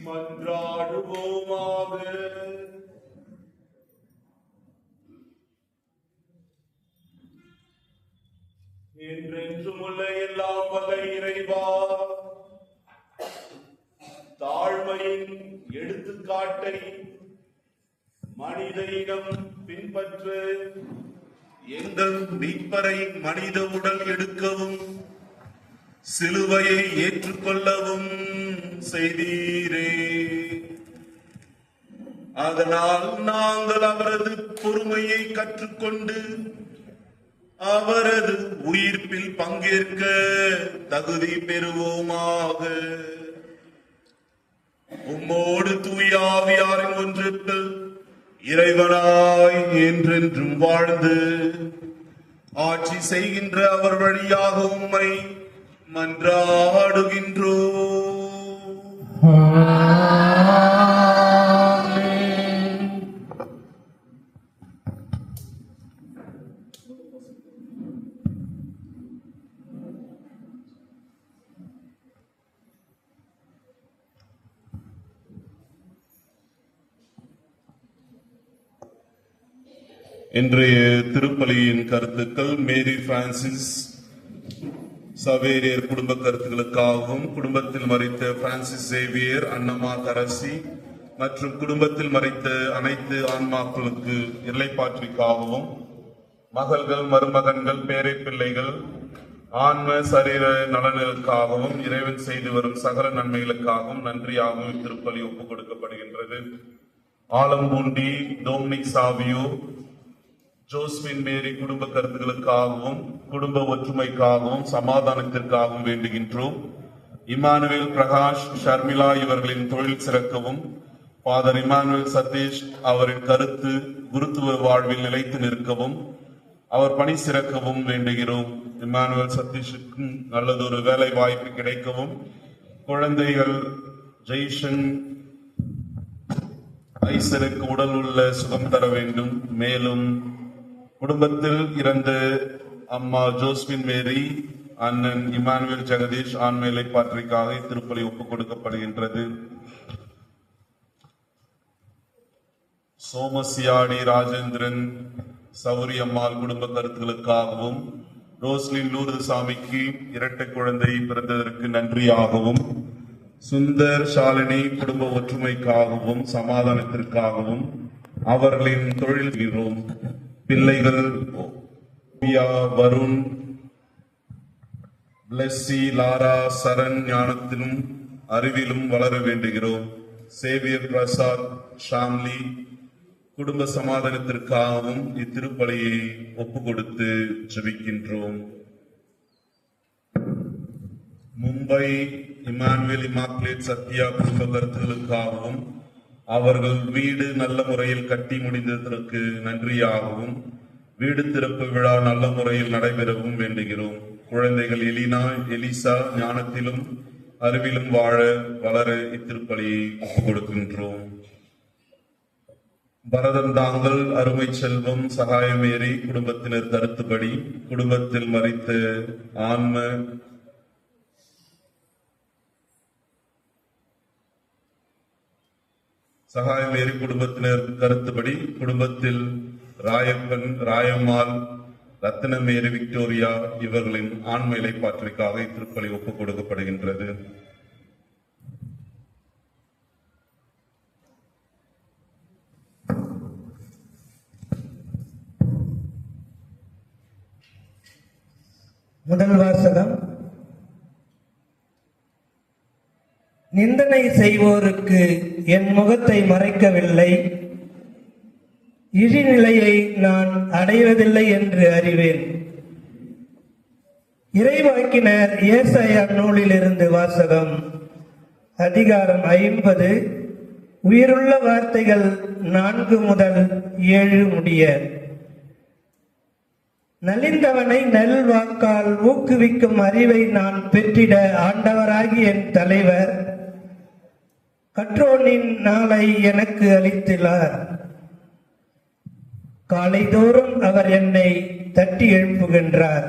மன்றாடுவோமாக. என்றென்றுமுள்ள எல்லாம் வல்ல இறைவா, தாழ்மையின் எடுத்துக்காட்டை மனித இனம் பின்பற்ற எங்கள் மீட்பரை மனித உடல் எடுக்கவும் சிலுவையை ஏற்றுக்கொள்ளவும் செய்தீரே. அதனால் நாங்கள் அவரது பொறுமையை கற்றுக்கொண்டு அவரது உயிர்ப்பில் பங்கேற்க தகுதி பெறுவோமாக. உம்மோடு தூய ஆவியாரின் ஒன்றிப்பில் இறைவனாய் என்றென்றும் வாழ்ந்து ஆட்சி செய்கின்ற அவர் வழியாக உம்மை மன்றாடுகின்றோம். இன்றைய திருப்பலியின் கருத்துக்கள் மேரி பிரான்சிஸ் சவேரியர் குடும்ப கருத்துக்களுக்காகவும், குடும்பத்தில் மறைத்த பிரான்சிஸ் சேவியர், அன்னமா தரசி மற்றும் குடும்பத்தில் மறைத்த அனைத்து ஆன்மாக்களுக்கு இறைப்பாற்றிக்காகவும், மகள்கள், மருமகன்கள், பேரை பிள்ளைகள் ஆன்ம சரீர நலன்களுக்காகவும், இறைவன் செய்து வரும் சகல நன்மைகளுக்காகவும் நன்றியாகவும் திருப்பலி ஒப்புக் கொடுக்கப்படுகின்றது. Alampundi Dominic Savio Josephine Mary குடும்ப கருத்துக்களுக்காகவும், குடும்ப ஒற்றுமைக்காகவும், சமாதானத்திற்காகவும் வேண்டுகின்றோம். இமானுவேல் பிரகாஷ், ஷர்மிளா இவர்களின் தொழில் சிறக்கவும், ஃபாதர் இமானுவேல் சதீஷ் அவரின் கருத்து குருத்துவ வாழ்வில் நிலைத்து நிற்கவும், அவர் பணி சிறக்கவும் வேண்டுகிறோம். இமானுவேல் சதீஷுக்கும் நல்லதொரு வேலை வாய்ப்பு கிடைக்கவும், குழந்தைகள் ஜெய்ஷன் ஐசருக்கு உடல் உள்ள சுகம் தர வேண்டும். மேலும் குடும்பத்தில் இறந்த அம்மா ஜோஸ்பின் மேரி, அண்ணன் இமானுவேல் ஜெகதீஷ் ஆண்மையிலை பாற்றிக்காக திருப்பலி ஒப்புக் கொடுக்கப்படுகின்றது. சோமசியாடி ராஜேந்திரன் சௌரியம்மாள் குடும்ப கருத்துக்களுக்காகவும், ரோஸ்லின் லூர்து சாமிக்கு இரட்டை குழந்தை பிறந்ததற்கு நன்றியாகவும், சுந்தர் ஷாலினி குடும்ப ஒற்றுமைக்காகவும் சமாதானத்திற்காகவும் அவர்களின் தொழில் பிள்ளைகள் வருண், பிளெஸ்ஸி, லாரா, சரண் ஞானத்திலும் அறிவிலும் வளர வேண்டுகிறோம். சேவியர் பிரசாத், ஷாம்லி குடும்ப சமாதானத்திற்காகவும் இத்திருப்பலியை ஒப்புக் கொடுத்து ஜெபிக்கின்றோம். மும்பை இமானுவேல் இமாக்குலேட் சத்யா குடும்ப கருத்துகளுக்காகவும், அவர்கள் வீடு நல்ல முறையில் கட்டி முடிந்ததற்கு நன்றியாகவும், வீடு திறப்பு விழா நல்ல முறையில் நடைபெறவும் வேண்டுகிறோம். குழந்தைகள் எலினா, எலிசா ஞானத்திலும் அறிவிலும் வாழ வளர இத்திருப்பலியை ஒப்புக் கொடுக்கின்றோம். பரதன் தாங்கள், அருமை செல்வம், சகாயமேரி குடும்பத்தினர் கருத்துப்படி குடும்பத்தில் மறைத்த ஆன்ம சகாயமேரி குடும்பத்தினர் கருத்துப்படி குடும்பத்தில் ராயப்பன், ராயம்மாள், ரத்னமேரி, விக்டோரியா இவர்களின் ஆன்ம இலைப்பாற்றிற்காக இத்திருப்பலி ஒப்புக் கொடுக்கப்படுகின்றது. நிந்தனை செய்வோருக்கு என் முகத்தை மறைக்கவில்லை. இழிநிலையை நான் அடைவதில்லை என்று அறிவேன். இறைவாக்கினர் ஏசாயா நூலிலிருந்து வாசகம். அதிகாரம் 50, உயிருள்ள வார்த்தைகள் 4 முதல் 7 முடிய. நலிந்தவனை நல்வாக்கால் ஊக்குவிக்கும் அறிவை நான் பெற்றிட ஆண்டவராகி என் தலைவர் கற்றோனின் நாளை எனக்கு அளித்துள்ளார். காலைதோறும் அவர் என்னை தட்டி எழுப்புகின்றார்.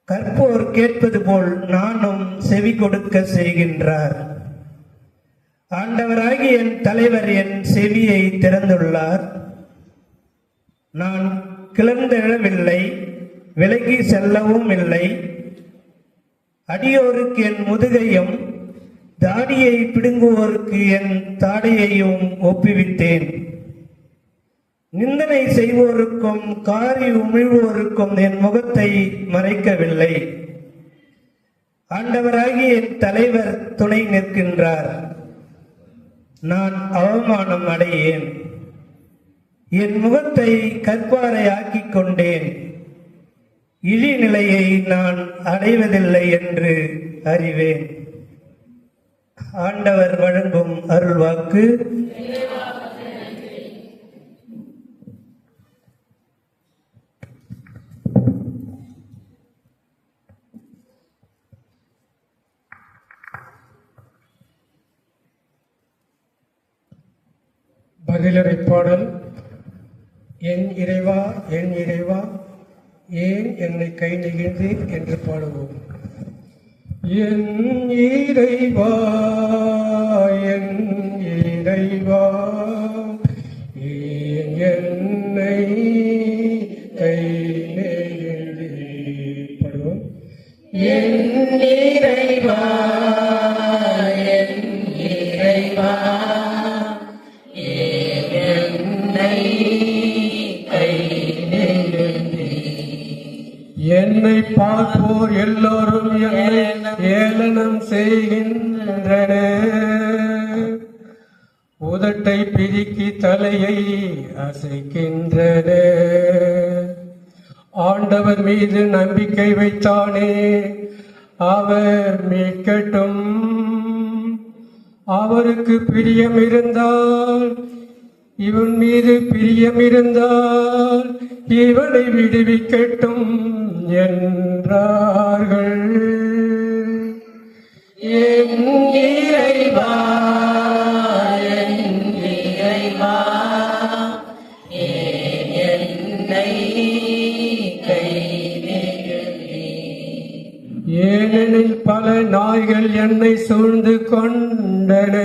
கற்போர் கேட்பது போல் நானும் செவி கொடுக்க செய்கின்றார். ஆண்டவராகி என் தலைவர் என் செவியை திறந்துள்ளார். நான் கிளர்ந்தெழவில்லை, விலகி செல்லவும் இல்லை. அடியோருக்கு என் முதுகையும் தாடியை பிடுங்குவோருக்கு என் தாடையையும் ஒப்புவித்தேன். நிந்தனை செய்வோருக்கும் காரி உமிழ்வோருக்கும் என் முகத்தை மறைக்கவில்லை. ஆண்டவராகி என் தலைவர் துணை நிற்கின்றார். நான் அவமானம் அடையேன். என் முகத்தை கற்பாறை ஆக்கிக் கொண்டேன். இழிநிலையை நான் அடைவதில்லை என்று அறிவேன். ஆண்டவர் வழங்கும் அருள்வாக்கு. பதிலுரை பாடல். என் இறைவா, என் இறைவா, ஏன் என்னை கை நெகிழ்ந்தீர் என்று பாடுவோம். என் இறைவா, என் இறைவா, ஏன் என்னை கை நெகிழ்ந்தீர் பாடுவோம். என் இறைவா, என் இறைவா, என்னை பார்ப்போர் எல்லோரும் என்னை ஏளனம் செய்கின்றனர். உதட்டை பிதுக்கி தலையை அசைக்கின்றனர். ஆண்டவர் மீது நம்பிக்கை வைத்தானே, அவர் மீட்கட்டும். அவருக்கு பிரியம் இருந்தால், இவன் மீது பிரியம் இருந்தால் இவனை விடுவிக்கட்டும் என்றார்கள். என் இறைவா, என் இறைவா, ஏன் என்னை கை நெகிழ்ந்தீர். ஏனெனில் பல நாய்கள் என்னை சூழ்ந்து கொண்டன.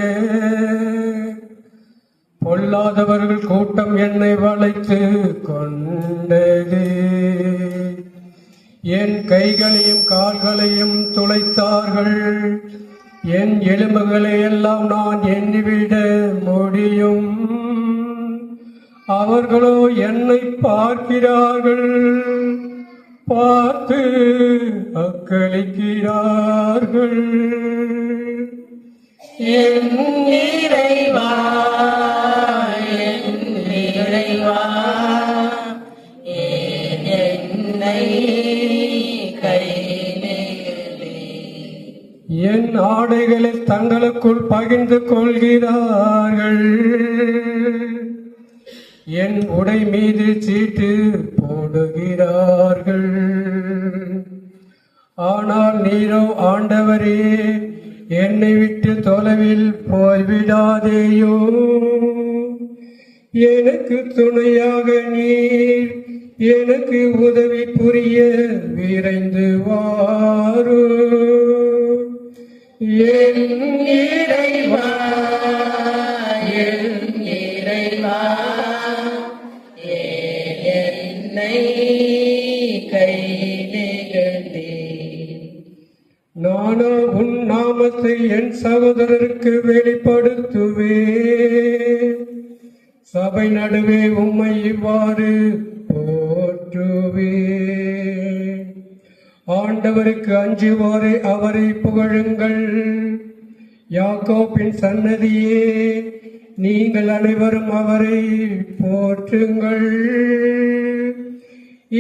பொல்லாதவர்கள் கூட்டம் என்னை வளைத்து கொண்டது. என் கைகளையும் கால்களையும் துளைத்தார்கள். என் எலும்புகளை எல்லாம் நான் எண்ணிவிட முடியும். அவர்களோ என்னை பார்க்கிறார்கள், பார்த்து அக்களிக்கிறார்கள். என் இறைவா, என் இறைவா, ஏன் என்னை கை நெகிழ்ந்தீர். என் ஆடைகளை தங்களுக்குள் பகிர்ந்து கொள்கிறார்கள். என் உடை மீது சீட்டு போடுகிறார்கள். ஆனால் நீரோ ஆண்டவரே, என்னை விட்டு தொலைவில் போய்விடாதேயோ. எனக்கு துணையாக நீர் எனக்கு உதவி புரிய விரைந்து வாரோ. என் இறைவா, என் இறைவா, ஏன் என்னை கை நெகிழ்ந்தீர். நானோ உன் நாமத்தை என் சகோதரருக்கு வெளிப்படுத்துவேன். சபை நடுவே உம்மை இவ்வாறு போற்றுவேன். ஆண்டவருக்கு அஞ்சுவோரை அவரை புகழுங்கள். யாக்கோபின் சன்னதியே, நீங்கள் அனைவரும் அவரை போற்றுங்கள்.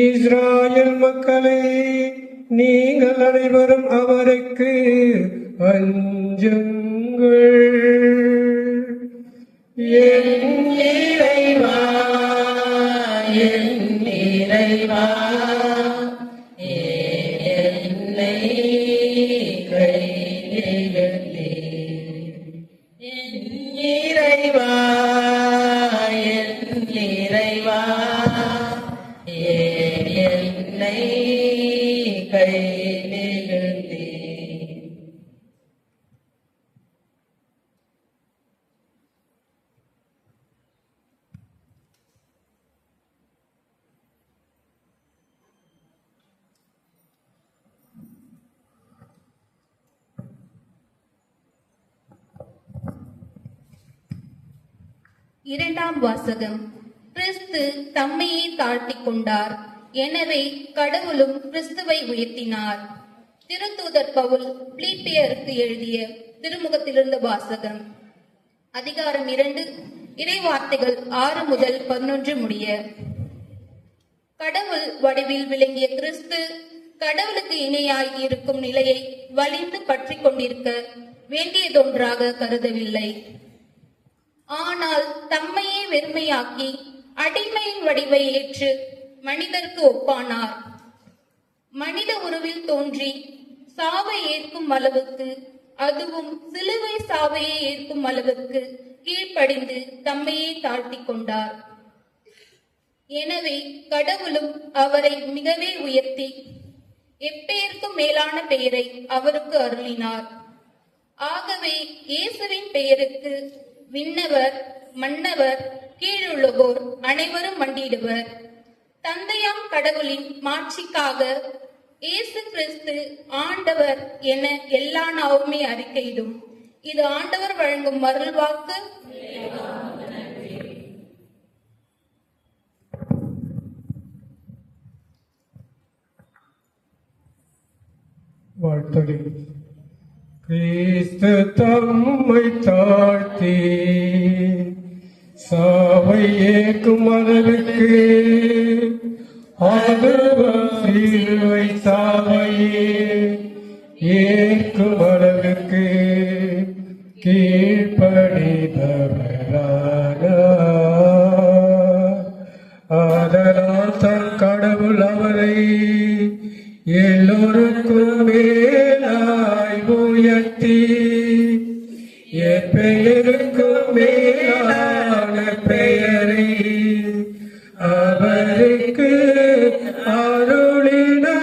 இஸ்ராயேல் மக்களே, நீங்கள் அனைவரும் அவருக்கு அஞ்சுங்கள். என் இறைவா, என் இறைவா, என்னை கையிலிருந்து. என் இறைவா, என் இறைவா, என்னை கையிலிருந்து. இரண்டாம் வாசகம். கிறிஸ்து தம்மையே தாழ்த்திக் கொண்டார், எனவே கடவுளும் கிறிஸ்துவை உயர்த்தினார். திருத்தூதர் பவுல் பிலிப்பியருக்கு எழுதிய திருமுகத்திலிருந்து வாசகம். அதிகாரம் 2, இறைவார்த்தைகள் 6 முதல் 11 முடிய. கடவுள் வடிவில் விளங்கிய கிறிஸ்து கடவுளுக்கு இணையாய் இருக்கும் நிலையை வலிந்து பற்றி கொண்டிருக்க வேண்டியதொன்றாக கருதவில்லை. ஆனால் தம்மையே வெறுமையாக்கி அடிமையின் வடிவை ஏற்று மனிதருக்கு ஒப்பானார். மனித உருவில் தோன்றி சாவை ஏற்கும் அளவுக்கு, அதுவும் சிலுவை சாவையை ஏற்கும் அளவுக்கு கீழ்ப்படிந்து தம்மையே தாழ்த்திக் கொண்டார். எனவே கடவுளும் அவரை மிகவே உயர்த்தி எப்பெயருக்கும் மேலான பெயரை அவருக்கு அருளினார். ஆகவே இயேசுவின் பெயருக்கு விண்ணவர், மன்னவர், கீழுள்ளவோர் அனைவரும் மண்டியிடுவர். தந்தையாம் கடவுளின் மாட்சிக்காக இயேசு கிறிஸ்து ஆண்டவர் என எல்லா நாவுமே அறிக்கையிடும். இது ஆண்டவர் வழங்கும் அருள்வாக்கு. வாழ்த்தொலி. கிறிஸ்து தம்மை தாழ்த்தி சாவை ஏற்கும் அளவுக்கு, அதுவும் சிலுவை சாவையே ஏற்கும் அளவுக்கு கீழ்ப்படிந்தவரானார். ஆதலால் தன் கடவுள் அவரை எல்லோருக்கும் மேலாய் உயர்த்தி எப்பெயருக்கும் மேலான பெயரை அவருக்கு அருளினார்.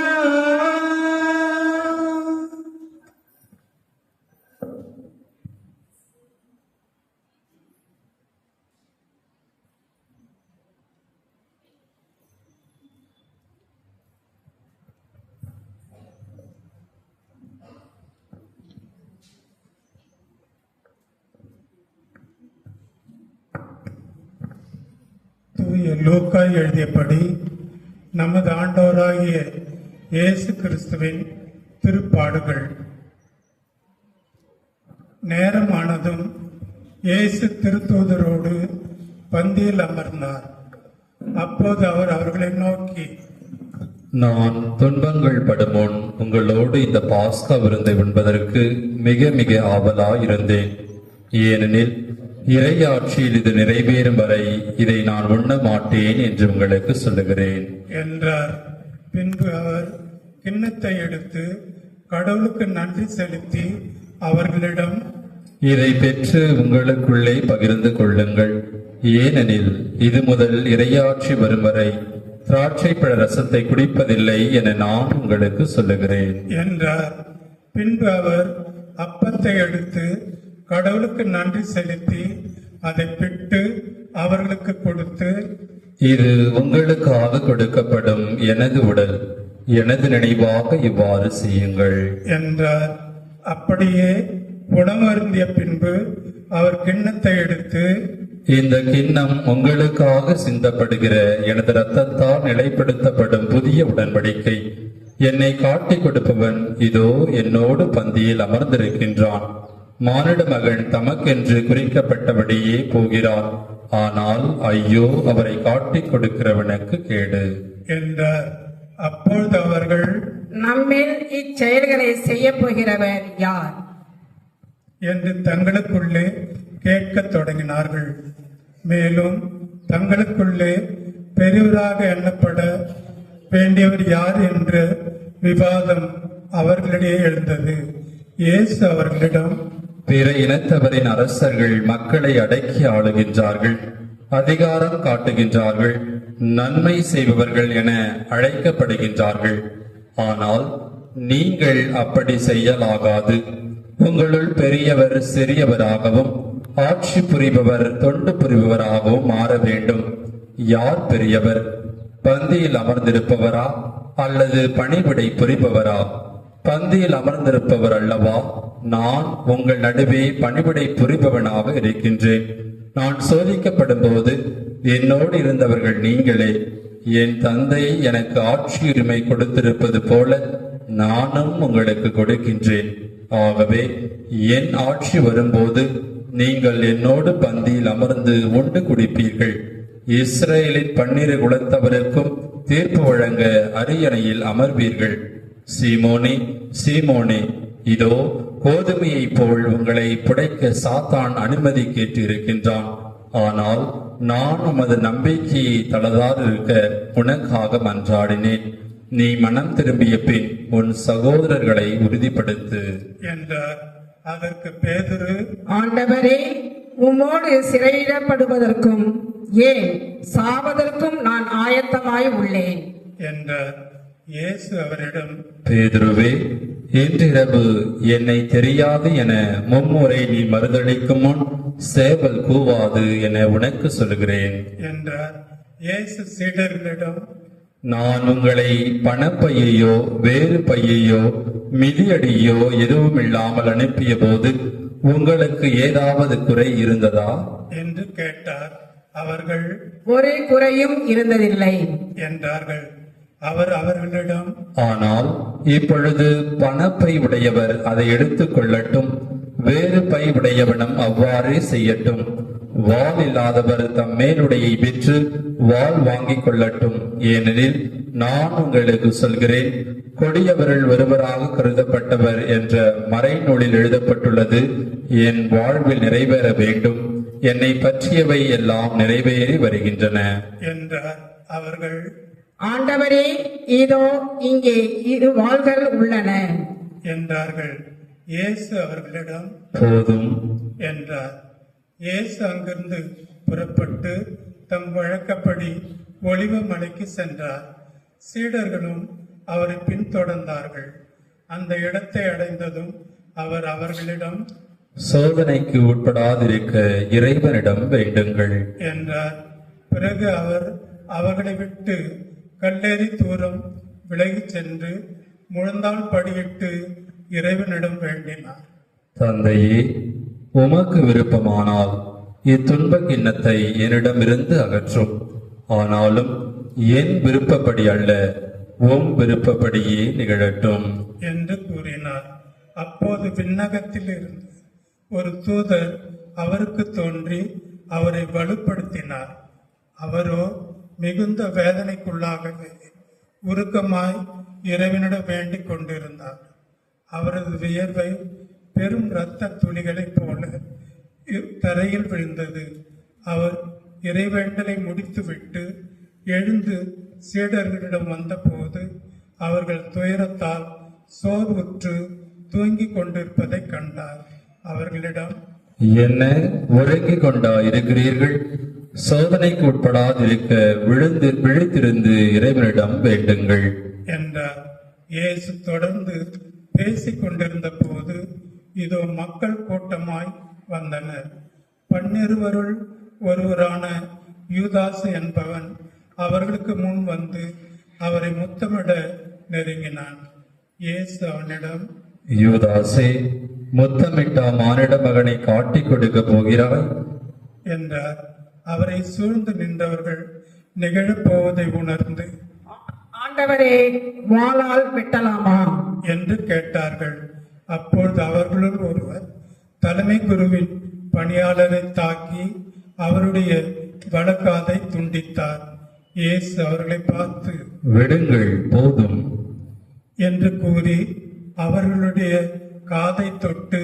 தூய லூக்கா எழுதியபடி நமது ஆண்டவராகிய இயேசு கிறிஸ்துவின் திருப்பாடுகள். நேரமானதும் இயேசு திருத்தூதரோடு பந்தியில் அமர்ந்தார். அப்போது அவர் அவர்களை நோக்கி, நான் துன்பங்கள் படுமுன் உங்களோடு இந்த பாஸ்கா விருந்தை உண்பதற்கு மிக மிக ஆவலாயிருந்தேன். ஏனெனில் இறையாட்சியில் இது நிறைவேறும் வரை இதை நான் உண்ண மாட்டேன் என்று உங்களுக்கு சொல்லுகிறேன் என்றார். பின்பு அவர் கிண்ணத்தை எடுத்து கடவுளுக்கு நன்றி செலுத்தி அவர்களிடம், இதை பெற்று உங்களுக்குள்ளே பகிர்ந்து கொள்ளுங்கள். ஏனெனில் இது முதல் இறையாட்சி வரும் வரை திராட்சை பழ ரசத்தை குடிப்பதில்லை என நான் உங்களுக்கு சொல்லுகிறேன் என்றார். பின்பு அவர் அப்பத்தை எடுத்து கடவுளுக்கு நன்றி செலுத்தி அதை பிட்டு அவர்களுக்கு கொடுத்து, இது உங்களுக்காக கொடுக்கப்படும் எனது உடல், எனது நினைவாக இவ்வாறு செய்யுங்கள் என்றார். அப்படியே உணவருந்திய பின்பு அவர் கிண்ணத்தை எடுத்து, இந்த கிண்ணம் உங்களுக்காக சிந்தப்படுகிற எனது இரத்தத்தால் நிலைப்படுத்தப்படும் புதிய உடன்படிக்கை. என்னை காட்டிக் கொடுப்பவன் இதோ என்னோடு பந்தியில் அமர்ந்திருக்கின்றான். மானிட மகன் தமக்கென்று குறிக்கப்பட்டபடியே போகிறார். ஆனால் ஐயோ, அவரை காட்டிக் கொடுக்கிறவனுக்கு கேடு என்றார். அப்பொழுது அவர்கள் நம்மில் இச்செயல்களை செய்ய போகிறவர் யார் என்று தங்களுக்குள்ளே கேட்கத் தொடங்கினார்கள். மேலும் தங்களுக்குள்ளே பெரியவராக எண்ணப்பட வேண்டியவர் யார் என்ற விவாதம் அவர்களிடையே எழுந்தது. இயேசு அவர்களிடம், பிற இனத்தவரின் அரசர்கள் மக்களை அடக்கி ஆளுகின்றார்கள், அதிகாரம் காட்டுகின்றார்கள், நன்மை செய்பவர்கள் என அழைக்கப்படுகின்றார்கள். ஆனால் நீங்கள் அப்படி செய்யலாகாது. உங்களுள் பெரியவர் சிறியவராகவும் ஆட்சி புரிபவர் தொண்டு புரிபவராகவும் மாற வேண்டும். யார் பெரியவர்? பந்தியில் அமர்ந்திருப்பவரா அல்லது பணிவிடை புரிபவரா? பந்தியில் அமர்ந்திருப்பவர் அல்லவா? நான் உங்கள் நடுவே பணிவிடை புரிபவனாக இருக்கின்றேன். நான் சோதிக்கப்படும் போது என்னோடு இருந்தவர்கள் நீங்களே. என் தந்தை எனக்கு ஆட்சி உரிமை கொடுத்திருப்பது போல நானும் உங்களுக்கு கொடுக்கின்றேன். ஆகவே என் ஆட்சி வரும்போது நீங்கள் என்னோடு பந்தியில் அமர்ந்து உண்டு குடிப்பீர்கள். இஸ்ரேலின் 12 குலத்தவருக்கும் தீர்ப்பு வழங்க அரியணையில் அமர்வீர்கள். சீமோனே, சீமோனே, இதோ கோதுமையைப் போல் உங்களை புடைக்க சாத்தான் அனுமதி கேட்டு இருக்கின்றான். ஆனால் நான் உமது நம்பிக்கையை தளராதிருக்க உனக்காக மன்றாடினேன். நீ மனம் திரும்பிய பின் உன் சகோதரர்களை உறுதிப்படுத்து என்றார். அதற்கு பேதுரு, ஆண்டவரே, உம்மோடு சிறையிடப்படுவதற்கும் ஏன் சாவதற்கும் நான் ஆயத்தமாய் உள்ளேன் என்றார். இயேசு அவரிடம், பேதுருவே, இன்றிரவு என்னை தெரியாது என மும்முறை நீ மறுதளிக்கும் முன் சேவல் கூவாது என உனக்கு சொல்கிறேன் என்றார். இயேசு சீடர்களிடம், நான் உங்களை பணப்பையையோ வேறு பையையோ மிதியடியோ எதுவும் இல்லாமல் அனுப்பிய போது உங்களுக்கு ஏதாவது குறை இருந்ததா என்று கேட்டார். அவர்கள் ஒரு குறையும் இருந்ததில்லை என்றார்கள். அவர் அவர்களிடம், ஆனால் இப்பொழுது பணப்பை உடையவர் அதை எடுத்துக் கொள்ளட்டும், வேறு பை உடையவனும் அவ்வாறே செய்யட்டும். வாள் இல்லாதவர் தம் மேலுடையை விற்று வாள் வாங்கிக் கொள்ளட்டும். ஏனெனில் நான் உங்களுக்கு சொல்கிறேன், கொடியவரில் ஒருவராக கருதப்பட்டவர் என்ற மறைநூலில் எழுதப்பட்டுள்ளது என் வாழ்வில் நிறைவேற வேண்டும். என்னை பற்றியவை எல்லாம் நிறைவேறி வருகின்றன என்றார். அவர்கள் ஆண்டவரே, இதோ இங்கே 2 வாள்கள் உள்ளன என்றார்கள். இயேசு அவர்களிடம் போதும் என்றார். இயேசு அங்கிருந்து புறப்பட்டு தம் வழக்கப்படி ஒலிவ மலைக்கு சென்றார். சீடர்களும் அவரை பின்தொடர்ந்தார்கள். அந்த இடத்தை அடைந்ததும் அவர் அவர்களிடம் சோதனைக்கு உட்படாதிருக்க இறைவனிடம் வேண்டுங்கள் என்றார். பிறகு அவர் அவர்களை விட்டு கல்லெறி தூரம் விலகிச் சென்று முழந்தாள் படியிட்டு இறைவனிடம் வேண்டினார். தந்தையே, உமக்கு விருப்பமானால் இத்துன்ப கிண்ணத்தை என்னிடமிருந்து அகற்றும். ஆனாலும் என் விருப்பப்படி அல்ல, உம் விருப்பப்படியே நிகழட்டும் என்று கூறினார். அப்போது விண்ணகத்தில் இருந்து ஒரு தூதர் அவருக்கு தோன்றி அவரை வலுப்படுத்தினார். அவரோ மிகுந்த வேதனைக்குள்ளாகவே உருக்கமாய் இறைவனிடம் வேண்டிக் கொண்டிருந்தார். அவரது வியர்வை பெரும் இரத்த துளிகளைப் போல தரையில் விழுந்தது. அவர் இறைவேண்டலை முடித்துவிட்டு எழுந்து சீடர்களிடம் வந்தபோது அவர்கள் துயரத்தால் சோர்வுற்று தூங்கிக் கொண்டிருப்பதை கண்டார். அவர்களிடம், என்ன உறங்கிக் கொண்டா இருக்கிறீர்கள்? சோதனைக்கு உட்படாதிருக்க விழித்திருந்து இறைவனிடம் வேண்டுங்கள் என்றார். இயேசு தொடர்ந்து பேசிக் கொண்டிருந்த போது இதோ மக்கள் கூட்டமாய் வந்தனர். 12 ஒருவரான யூதாசு என்பவன் அவர்களுக்கு முன் வந்து அவரை முத்தமிட நெருங்கினான். இயேசு அவனிடம், யூதாசே, முத்தமிட்டா மானிட மகனை காட்டிக் கொடுக்க போகிறாய் என்றார். அவரை சூழ்ந்து நின்றவர்கள் நிகழப் போவதை உணர்ந்து, ஆண்டவரே, வாளால் வெட்டலாமா என்று கேட்டார்கள். அப்பொழுது அவர்களுள் ஒருவர், தலைமை குருவின் பணியாளரை தாக்கி அவருடைய வலக்காதை துண்டித்தார். இயேசு அவர்களை பார்த்து விடுங்கள், போதும். என்று கூறி அவர்களுடைய காதை தொட்டு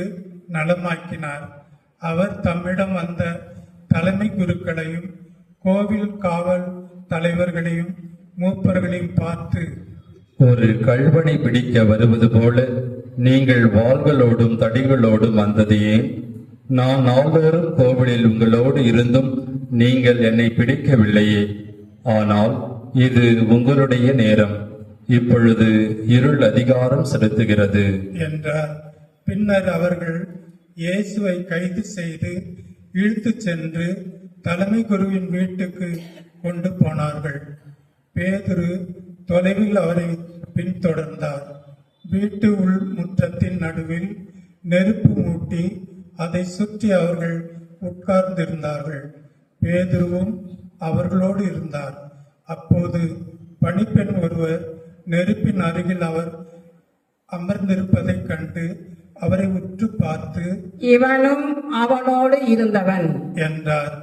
நலமாக்கினார். அவர் தம்மிடம் வந்த தலைமை குருக்களையும் கோவில் காவல் தலைவர்களையும் மூப்பர்களையும் பார்த்து, ஒரு கள்வனை பிடிக்க வருவது போல நீங்கள் வாள்களோடும் தடிகளோடும் வந்தது ஏன்? நான் நாள்தோறும் கோவிலில் உங்களோடு இருந்தும் நீங்கள் என்னை பிடிக்கவில்லையே. ஆனால் இது உங்களுடைய நேரம். இப்பொழுது இருள் அதிகாரம் செலுத்துகிறது என்றார். பின்னர் அவர்கள் இயேசுவை கைது செய்து இழுத்துச் சென்று தலைமை குருவின் வீட்டுக்கு கொண்டு போனார்கள். பேதுரு தொலைவில் அவரை பின்தொடர்ந்தார். வீட்டு உள் முற்றத்தின் நடுவில் நெருப்பு மூட்டி அதை சுற்றி அவர்கள் உட்கார்ந்திருந்தார்கள். பேதுருவும் அவர்களோடு இருந்தார். அப்போது பணிப்பெண் ஒருவர் நெருப்பின் அருகில் அவர் அமர்ந்திருப்பதைக் கண்டு அவரை உற்று பார்த்து, இவனும் அவனோடு இருந்தவன் என்றார்.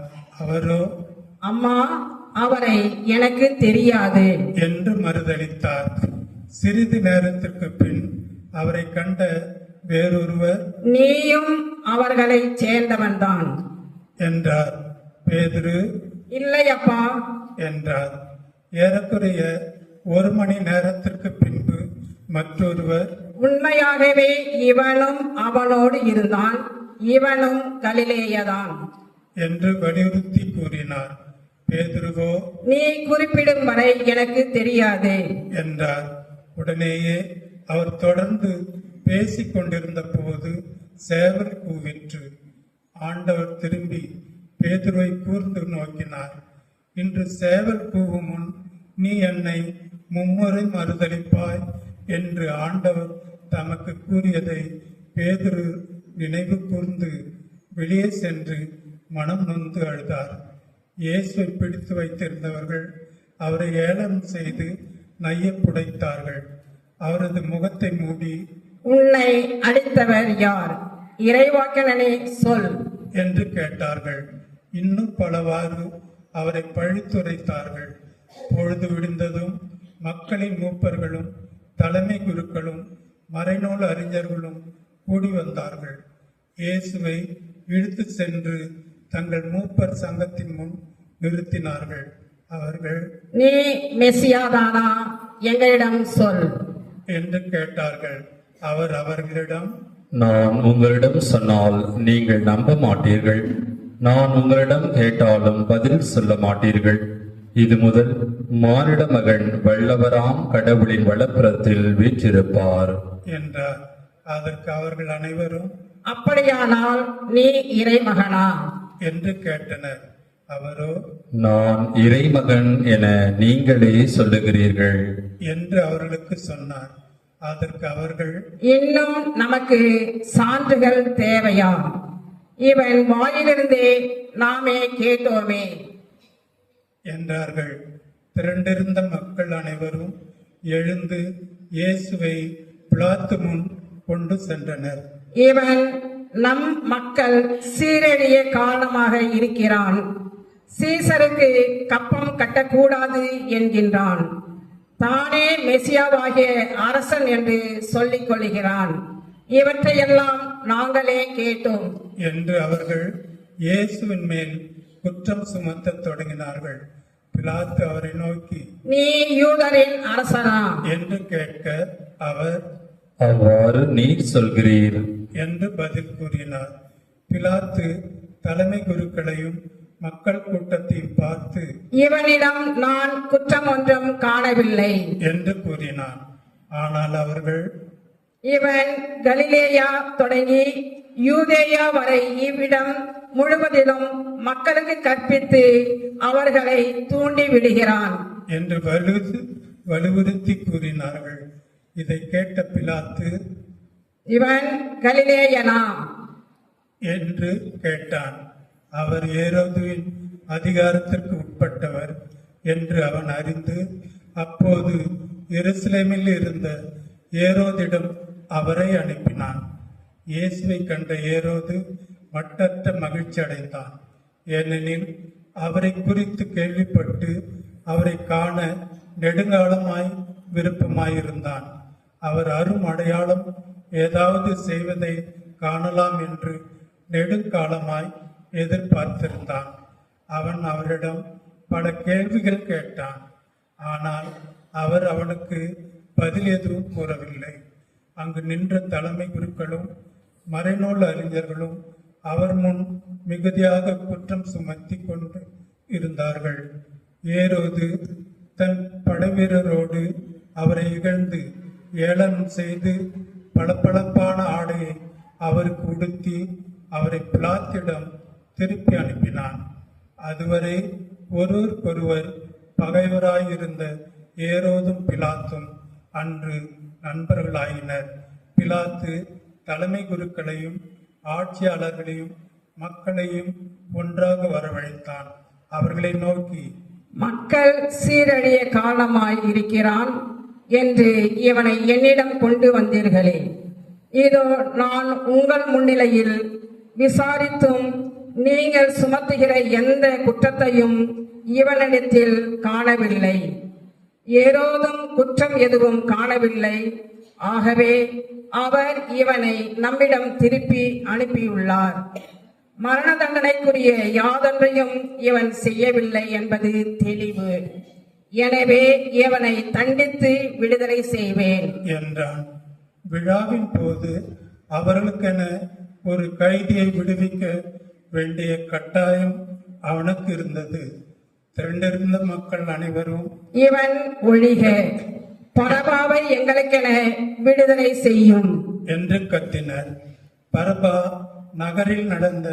அவரோ, அம்மா, அவரை எனக்கு தெரியாது என்று மறுதளித்தார். சிறிது நேரத்திற்கு பின் அவரை கண்ட வேறொருவர், நீயும் அவர்களைச் சேர்ந்தவன்தான் என்றார். பேதுரு இல்லை அப்பா என்றார். ஏறக்குறைய 1 மணி நேரத்திற்கு பின்பு மற்றொருவர், உண்மையாகவே இவனும் அவனோடு இருந்தான், இவனும் கலிலேயதான் என்று வலியுறுத்தி கூறினார். பேதுருவோ, நீ குறிப்பிடும் வரை எனக்கு தெரியாது என்றார். உடனேயே அவர் தொடர்ந்து பேசிக் கொண்டிருந்த போது சேவல் கூவிற்று. ஆண்டவர் திரும்பி பேதுருவை கூர்ந்து நோக்கினார். இன்று சேவல் கூவும் முன் நீ என்னை 3 முறை மறுதளிப்பாய் என்று ஆண்டவர் தமக்கு கூறியதை பேதுரு நினைவு கூர்ந்து வெளியே சென்று மனம் நொந்து அழுதார். இயேசுவை பிடித்து வைத்திருந்தவர்கள் அவரை ஏளனம் செய்து நைய புடைத்தார்கள். அவரது முகத்தை மூடி, உன்னை அடித்தவர் யார்? இறைவாக்கினனே சொல் என்று கேட்டார்கள். இன்னும் பலவாறு அவரை பழித்துரைத்தார்கள். பொழுது விடிந்ததும் மக்களின் மூப்பர்களும் தலைமை குருக்களும் மறைநூல் அறிஞர்களும் கூடி வந்தார்கள். இயேசுவை இழுத்து சென்று தங்கள் மூப்பர் சங்கத்தின் முன் நிறுத்தினார்கள். அவர்கள், நீ மெசியாதானா? எங்களிடம் சொல் என்று கேட்டார்கள். அவர் அவர்களிடம், நான் உங்களிடம் சொன்னால் நீங்கள் நம்ப மாட்டீர்கள். நான் உங்களிடம் கேட்டாலும் பதில் சொல்ல மாட்டீர்கள். இது முதல் மானிட மகன் வல்லவராம் கடவுளின் வலப்புறத்தில் வீற்றிருப்பார் என்றார். அதற்கு அவர்கள் அனைவரும், அப்படியானால் நீ இறைமகனா என்று கேட்டனர். அவரோ, நான் இறைமகன் என நீங்களே சொல்லுகிறீர்கள் என்று அவர்களுக்கு சொன்னார். அதற்கு அவர்கள், இன்னும் நமக்கு சான்றுகள் தேவையா? இவன் வாயிலிருந்தே நாமே கேட்டோமே என்றார்கள். திரண்டிருந்த மக்கள் அனைவரும் எழுந்து இயேசுவை பிலாத்து முன் கொண்டு சென்றனர். இவன் நம் மக்கள் சீரழிய காரணமாக இருக்கிறான். சீசருக்கு கப்பம் கட்டக்கூடாது என்கின்றான். தானே மெசியாவாகிய அரசன் என்று சொல்லிக் கொள்கிறான். இவற்றையெல்லாம் நாங்களே கேட்டோம் என்று அவர்கள் இயேசுவின் மேல் குற்றம் சுமத்தத் தொடங்கினார்கள். பிலாத்து அவரை நோக்கி, நீ யூதரின் அரசனா என்று கேட்க அவர், அவ்வாறு நீர் சொல்கிறீர் என்று பதில் கூறினார். பிலாத்து தலைமை குருக்களையும் மக்கள் கூட்டத்தையும் பார்த்து, இவனிடம் நான் குற்றம் ஒன்றும் காணவில்லை என்று கூறினான். ஆனால் அவர்கள், இவன் கலிலேயா தொடங்கி யூதேயா வரை இவ்விடம் முழுவதிலும் மக்களுக்கு கற்பித்து அவர்களை தூண்டி விடுகிறான் என்று வலுவுறுத்தி கூறினார்கள். இதை கேட்ட பிலாத்து, இவன் கலிலேயனா என்று கேட்டான். அவர் ஏரோதுவின் அதிகாரத்திற்கு உட்பட்டவர் என்று அவன் அறிந்து, அப்போது எருசலேமில் இருந்த ஏரோதிடம் அவரை அனுப்பினான். இயேசுவை கண்ட ஏரோது மட்டற்ற மகிழ்ச்சி அடைந்தான். ஏனெனில் அவரை குறித்து கேள்விப்பட்டு அவரை காண நெடுங்காலமாய் விருப்பமாயிருந்தான். அவர் அரும் அடையாளம் ஏதாவது செய்வதை காணலாம் என்று நெடுங்காலமாய் எதிர்பார்த்திருந்தான். அவன் அவரிடம் பல கேள்விகள் கேட்டான். ஆனால் அவர் அவனுக்கு பதில் எதுவும் கூறவில்லை. அங்கு நின்ற தலைமை குருக்களும் மறைநூல் அறிஞர்களும் அவர் முன் மிகுதியாக குற்றம் சுமத்தி கொண்டு இருந்தார்கள். ஏரோது தன் படைவீரரோடு அவரை இகழ்ந்து ஏளனம் செய்து பளபளப்பான ஆடையை அவருக்கு உடுத்தி அவரை பிலாத்திடம் திருப்பி அனுப்பினான். அதுவரை ஒருவருக்கொருவர் பகைவராயிருந்த ஏரோதும் பிலாத்தும் அன்று நண்பர்களாயினர். பிலாத்து தலைமை குருக்களையும் ஆட்சியாளர்களையும் மக்களையும் ஒன்றாக வரவழைத்தான். அவர்களை நோக்கி, மக்கள் சீரழிய காரணமாய் இருக்கிறான் என்று இவனை என்னிடம் கொண்டு வந்தீர்களே. இதோ நான் உங்கள் முன்னிலையில் விசாரித்தும் நீங்கள் சுமத்துகிற எந்த குற்றத்தையும் இவனிடத்தில் காணவில்லை. ஏரோதும் குற்றம் எதுவும் காணவில்லை. ஆகவே அவர் இவனை நம்மிடம் திருப்பி அனுப்பியுள்ளார். மரண தண்டனைக்குரிய யாதொன்றையும் இவன் செய்யவில்லை என்பது தெளிவு. எனவே இவனை தண்டித்து விடுதலை செய்வேன் என்றான். விழாவின் போது அவர்களுக்கென ஒரு கைதியை விடுவிக்க வேண்டிய கட்டாயம் அவனுக்கு இருந்தது. திரண்டிருந்த மக்கள் அனைவரும், இவன் ஒழிக, பரபாவை எங்களுக்கென விடுதலை செய்யும் என்று கத்தினர். பரபா நகரில் நடந்த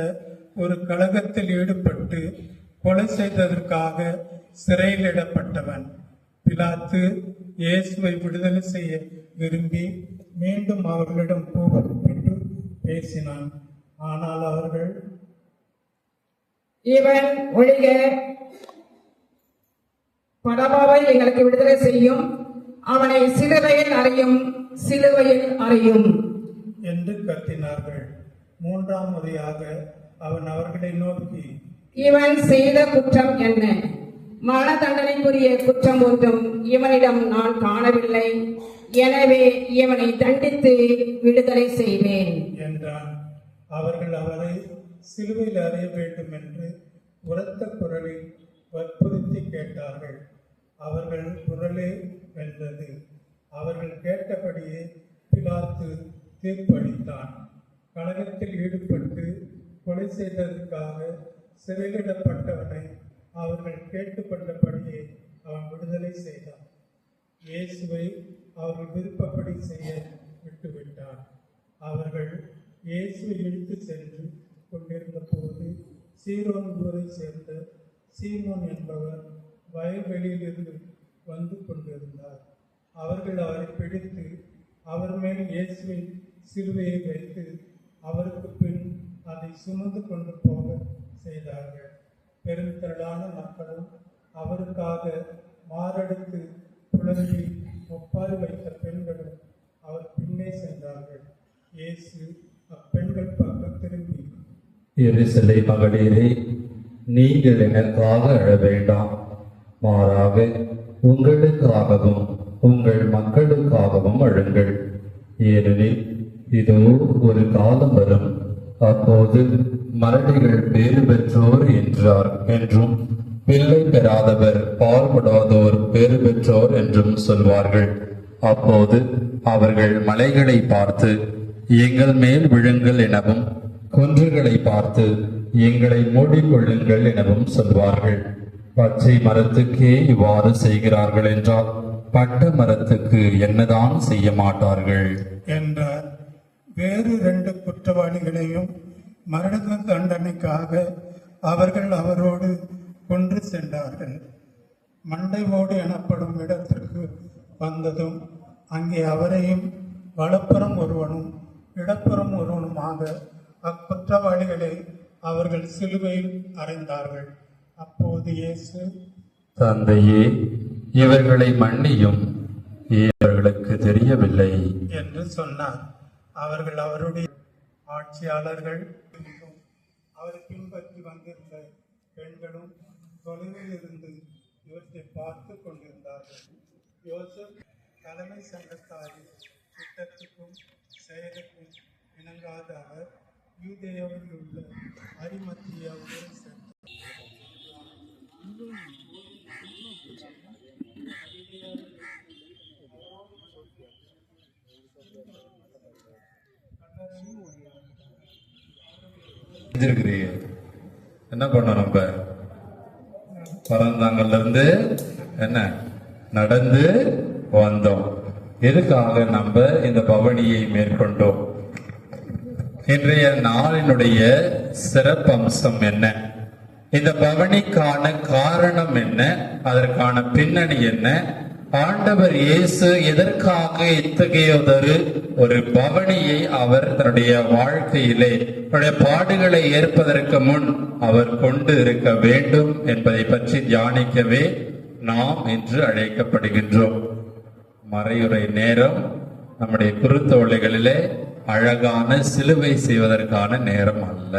ஒரு கலகத்தில் ஈடுபட்டு கொலை செய்ததற்காக சிறையிலிடப்பட்டவன். பிலாத்து இயேசுவை விடுதலை செய்ய விரும்பி மீண்டும் அவர்களிடம் கூப்பிட்டு பேசினான். ஆனால் அவர்கள், இவன் ஒழிக, பரபாவை எங்களுக்கு விடுதலை செய்யும், அவனை சிலுவையில் அறையும், சிலுவையில் அறையும் என்று கத்தினார்கள். மூன்றாம் முறையாக அவன் அவர்களை நோக்கி, இவன் செய்த குற்றம் என்ன? மரண தண்டனைக்குரிய குற்றம் ஒன்றும் இவனிடம் நான் காணவில்லை. எனவே இவனை தண்டித்து விடுதலை செய்வேன் என்றான். அவர்கள் அவரை சிலுவையில் அறைய வேண்டும் என்று உரத்த குரலில் வற்புறுத்தி கேட்டார்கள். அவர்கள் குரலே வென்றது. அவர்கள் கேட்டபடியே பிலாத்து தீர்ப்பளித்தான். கலகத்தில் ஈடுபட்டு கொலை செய்ததற்காக சிறையிடப்பட்டவனை அவர்கள் கேட்டுக்கொண்டபடியே அவன் விடுதலை செய்தான். இயேசுவை அவர்கள் விருப்பப்படி செய்ய விட்டுவிட்டான். அவர்கள் இயேசுவை இழுத்து சென்று கொண்டிருந்த போது சீரோன் ஊரை சேர்ந்த சீமோன் என்பவர் வயல்வெளியிலிருந்து வந்து கொண்டிருந்தார். அவர்கள் அவரை பிடித்து அவர் மேல் இயேசுவின் சிலுவையை வைத்து அவருக்கு பின் அதை சுமந்து கொண்டு போக செய்தார்கள். பெருந்திரளான மக்களும் அவருக்காக மாரடித்து புலம்பி ஒப்பாரி வைத்த பெண்களும் அவர் பின்னே சென்றார்கள். இயேசு அப்பெண்கள் பக்கம் திரும்பி, எருசலே மகளீரே, நீங்கள் எனக்காக அழ வேண்டாம், மாறாக உங்களுக்காகவும் உங்கள் மக்களுக்காகவும் அழுங்கள். ஏனெனில் இதோ ஒரு காலம் வரும், அப்போது மரடிகள் பேறு பெற்றோர் என்றும் பிள்ளை பெறாதவர் பால்படாதோர் பேறு பெற்றோர் என்றும் சொல்வார்கள். அப்போது அவர்கள் மலைகளை பார்த்து எங்கள் மேல் விழுங்கள் எனவும், குன்றுகளை பார்த்து எங்களை மூடிக்கொள்ளுங்கள் எனவும் சொல்வார்கள். பச்சை மரத்துக்கே இவ்வாறு செய்கிறார்கள் என்றால் பட்ட மரத்துக்கு என்னதான் செய்ய மாட்டார்கள் என்றார். வேறு 2 குற்றவாளிகளையும் மரண தண்டனைக்காக அவர்கள் அவரோடு கொன்று சென்றார்கள். மண்டை ஓடு எனப்படும் இடத்திற்கு வந்ததும் அங்கே அவரையும் வலப்புறம் ஒருவனும் இடப்புறம் ஒருவனுமாக அக்குற்றவாளிகளை அவர்கள் சிலுவையில் அறைந்தார்கள். அப்போது இயேசு, தந்தையே, இவர்களை மன்னியும், இவர்களுக்கு தெரியவில்லை என்று சொன்னார். அவர்கள் அவருடைய ஆட்சியாளர்கள் அவரை பின்பற்றி வந்திருந்த பெண்களும் தொலைவில் இருந்து இவற்றை பார்த்து கொண்டிருந்தார்கள். யோசப் தலைமை சங்கத்தாரின் திட்டத்துக்கும் செயலுக்கும் இணங்காத அவர் யூதேயாவில் உள்ள அரிமத்தியா ஊரை சென்றார். என்ன பண்ணோம்? நம்ம பரந்தாங்கல்ல இருந்து என்ன நடந்து வந்தோம். எதுக்காக நம்ம இந்த பவனியை மேற்கொண்டோம்? இன்றைய நாளினுடைய சிறப்பம்சம் என்ன? இந்த பவனிக்கான காரணம் என்ன? அதற்கான பின்னணி என்ன? ஆண்டவர் இயேசு எதற்காக இத்தகையதொரு ஒரு பவனியை அவர் தன்னுடைய வாழ்க்கையிலே தன்னுடைய பாடுகளை ஏற்பதற்கு முன் அவர் கொண்டு இருக்க வேண்டும் என்பதை பற்றி தியானிக்கவே நாம் இன்று அழைக்கப்படுகின்றோம். மறையுறை நேரம் நம்முடைய குருத்தோலைகளிலே அழகான சிலுவை செய்வதற்கான நேரம் அல்ல.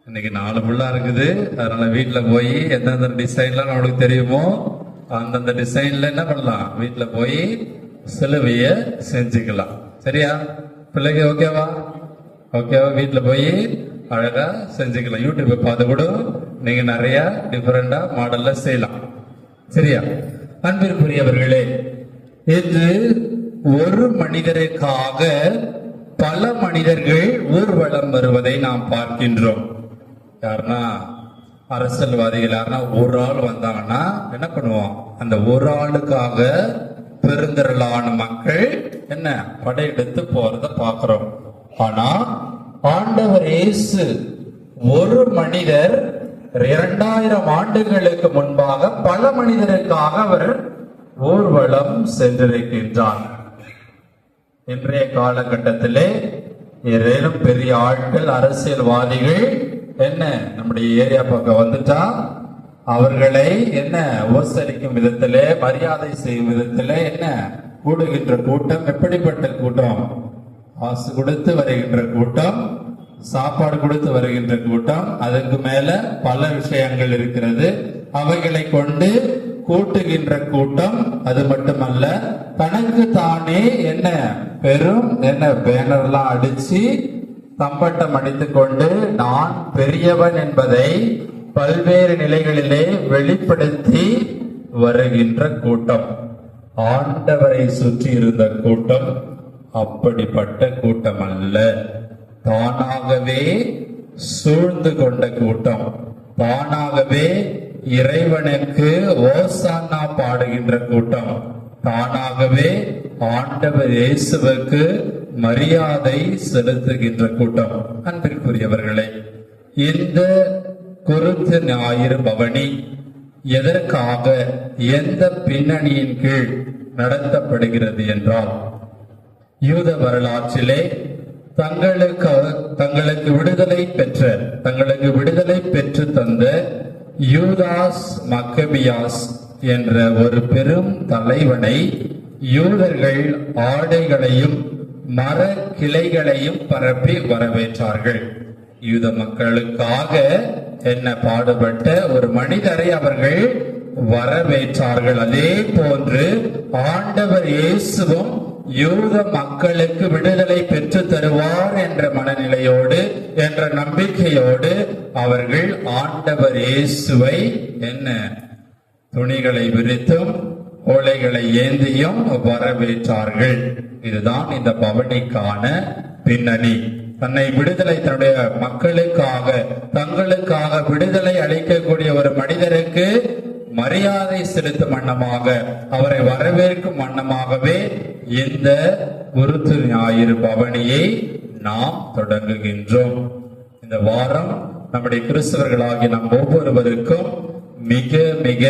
இன்னைக்கு 4 புள்ளா இருக்குது. அதனால வீட்டுல போய் எந்தெந்த டிசைன்லாம் நம்மளுக்கு தெரியுமோ அந்தந்த டிசைன்ல என்ன பண்ணலாம், வீட்டுல போய் சிலுவைய செஞ்சுக்கலாம். சரியா பிள்ளைங்க? ஓகேவா? ஓகேவா? வீட்டுல போய் அழகா செஞ்சுக்கலாம். யூடியூப் பார்த்து கூட நீங்க நிறைய டிஃபரெண்டா மாடல்ல செய்யலாம். சரியா? அன்பிற்குரியவர்களே, இது ஒரு மனிதருக்காக பல மனிதர்கள் ஊர்வலம் வருவதை நாம் பார்க்கின்றோம். யாருன்னா அரசியல்வாதிகள் யாருன்னா ஒரு ஆள் வந்தாங்கன்னா என்ன பண்ணுவோம்? அந்த ஒரு ஆளுக்காக பெருந்திரளான மக்கள் என்ன படையெடுத்து போறத பார்க்கிறோம். ஆனா ஆண்டவர் இயேசு ஒரு மனிதர் 2000 ஆண்டுகளுக்கு முன்பாக பல மனிதருக்காக அவர் ஊர்வலம் சென்றிருக்கின்றார். இன்றைய காலகட்டத்திலே ஏதேனும் பெரிய ஆட்கள் அரசியல்வாதிகள் என்ன நம்முடைய ஏரியா பக்கம் வந்துட்டா அவர்களை என்ன உபசரிக்கும் விதத்திலே, மரியாதை செய்யும் விதத்திலே என்ன கூடுகின்ற கூட்டம் எப்படிப்பட்ட கூட்டம்? காசு கொடுத்து வருகின்ற கூட்டம், சாப்பாடு கொடுத்து வருகின்ற கூட்டம், அதுக்கு மேல பல விஷயங்கள் இருக்கிறது. அவைகளை கொண்டு கூட்டுகின்ற கூட்டம். அது மட்டுமல்ல, தனக்கு தானே என்ன பெரும் என்ன பேனர்லாம் அடிச்சு தம்பட்டம் அடித்துக் கொண்டு நான் பெரியவன் என்பதை பல்வேறு நிலைகளிலே வெளிப்படுத்தி வருகின்ற கூட்டம். ஆண்டவரை சுற்றி இருந்த கூட்டம் அப்படிப்பட்ட கூட்டம் அல்ல. தானாகவே சூழ்ந்து கொண்ட கூட்டம், தானாகவே இறைவனுக்கு ஓசானா பாடுகின்ற கூட்டம், தானாகவே ஆண்டவர் இயேசுவுக்கு மரியாதை செலுத்துகின்ற கூட்டம். அன்பிற்குரியவர்களே, இந்த குருத்து ஞாயிறு பவனி எதற்காக, எந்த பின்னணியின் கீழ் நடத்தப்படுகிறது என்றால், யூத வரலாற்றிலே தங்களுக்கு விடுதலை பெற்று தந்த யூதாஸ் மக்கபியாஸ் என்ற ஒரு பெரும் தலைவனை யூதர்கள் ஆடைகளையும் மர கிளைகளையும் பரப்பி வரவேற்றார்கள். யூத மக்களுக்காக என்ன பாடுபட்ட ஒரு மனிதரை அவர்கள் வரவேற்றார்கள். அதே போன்று ஆண்டவர் இயேசுவும் யூத மக்களுக்கு விடுதலை பெற்று தருவார் என்ற மனநிலையோடு, என்ற நம்பிக்கையோடு அவர்கள் ஆண்டவர் இயேசுவை என்ன துணிகளை விரித்தும் ஓலைகளை ஏந்தியும் வரவேற்றார்கள். இதுதான் இந்த பவனிக்கான பின்னணி. தன்னை விடுதலை, தன்னுடைய மக்களுக்காக, தங்களுக்காக விடுதலை அளிக்கக்கூடிய ஒரு மனிதருக்கு மரியாதை செலுத்தும் வண்ணமாக, அவரை வரவேற்கும் வண்ணமாகவே இந்த குருத்து ஞாயிறு பவனியை நாம் தொடங்குகின்றோம். இந்த வாரம் நம்முடைய கிறிஸ்தவர்களாகிய நம் ஒவ்வொருவருக்கும் மிக மிக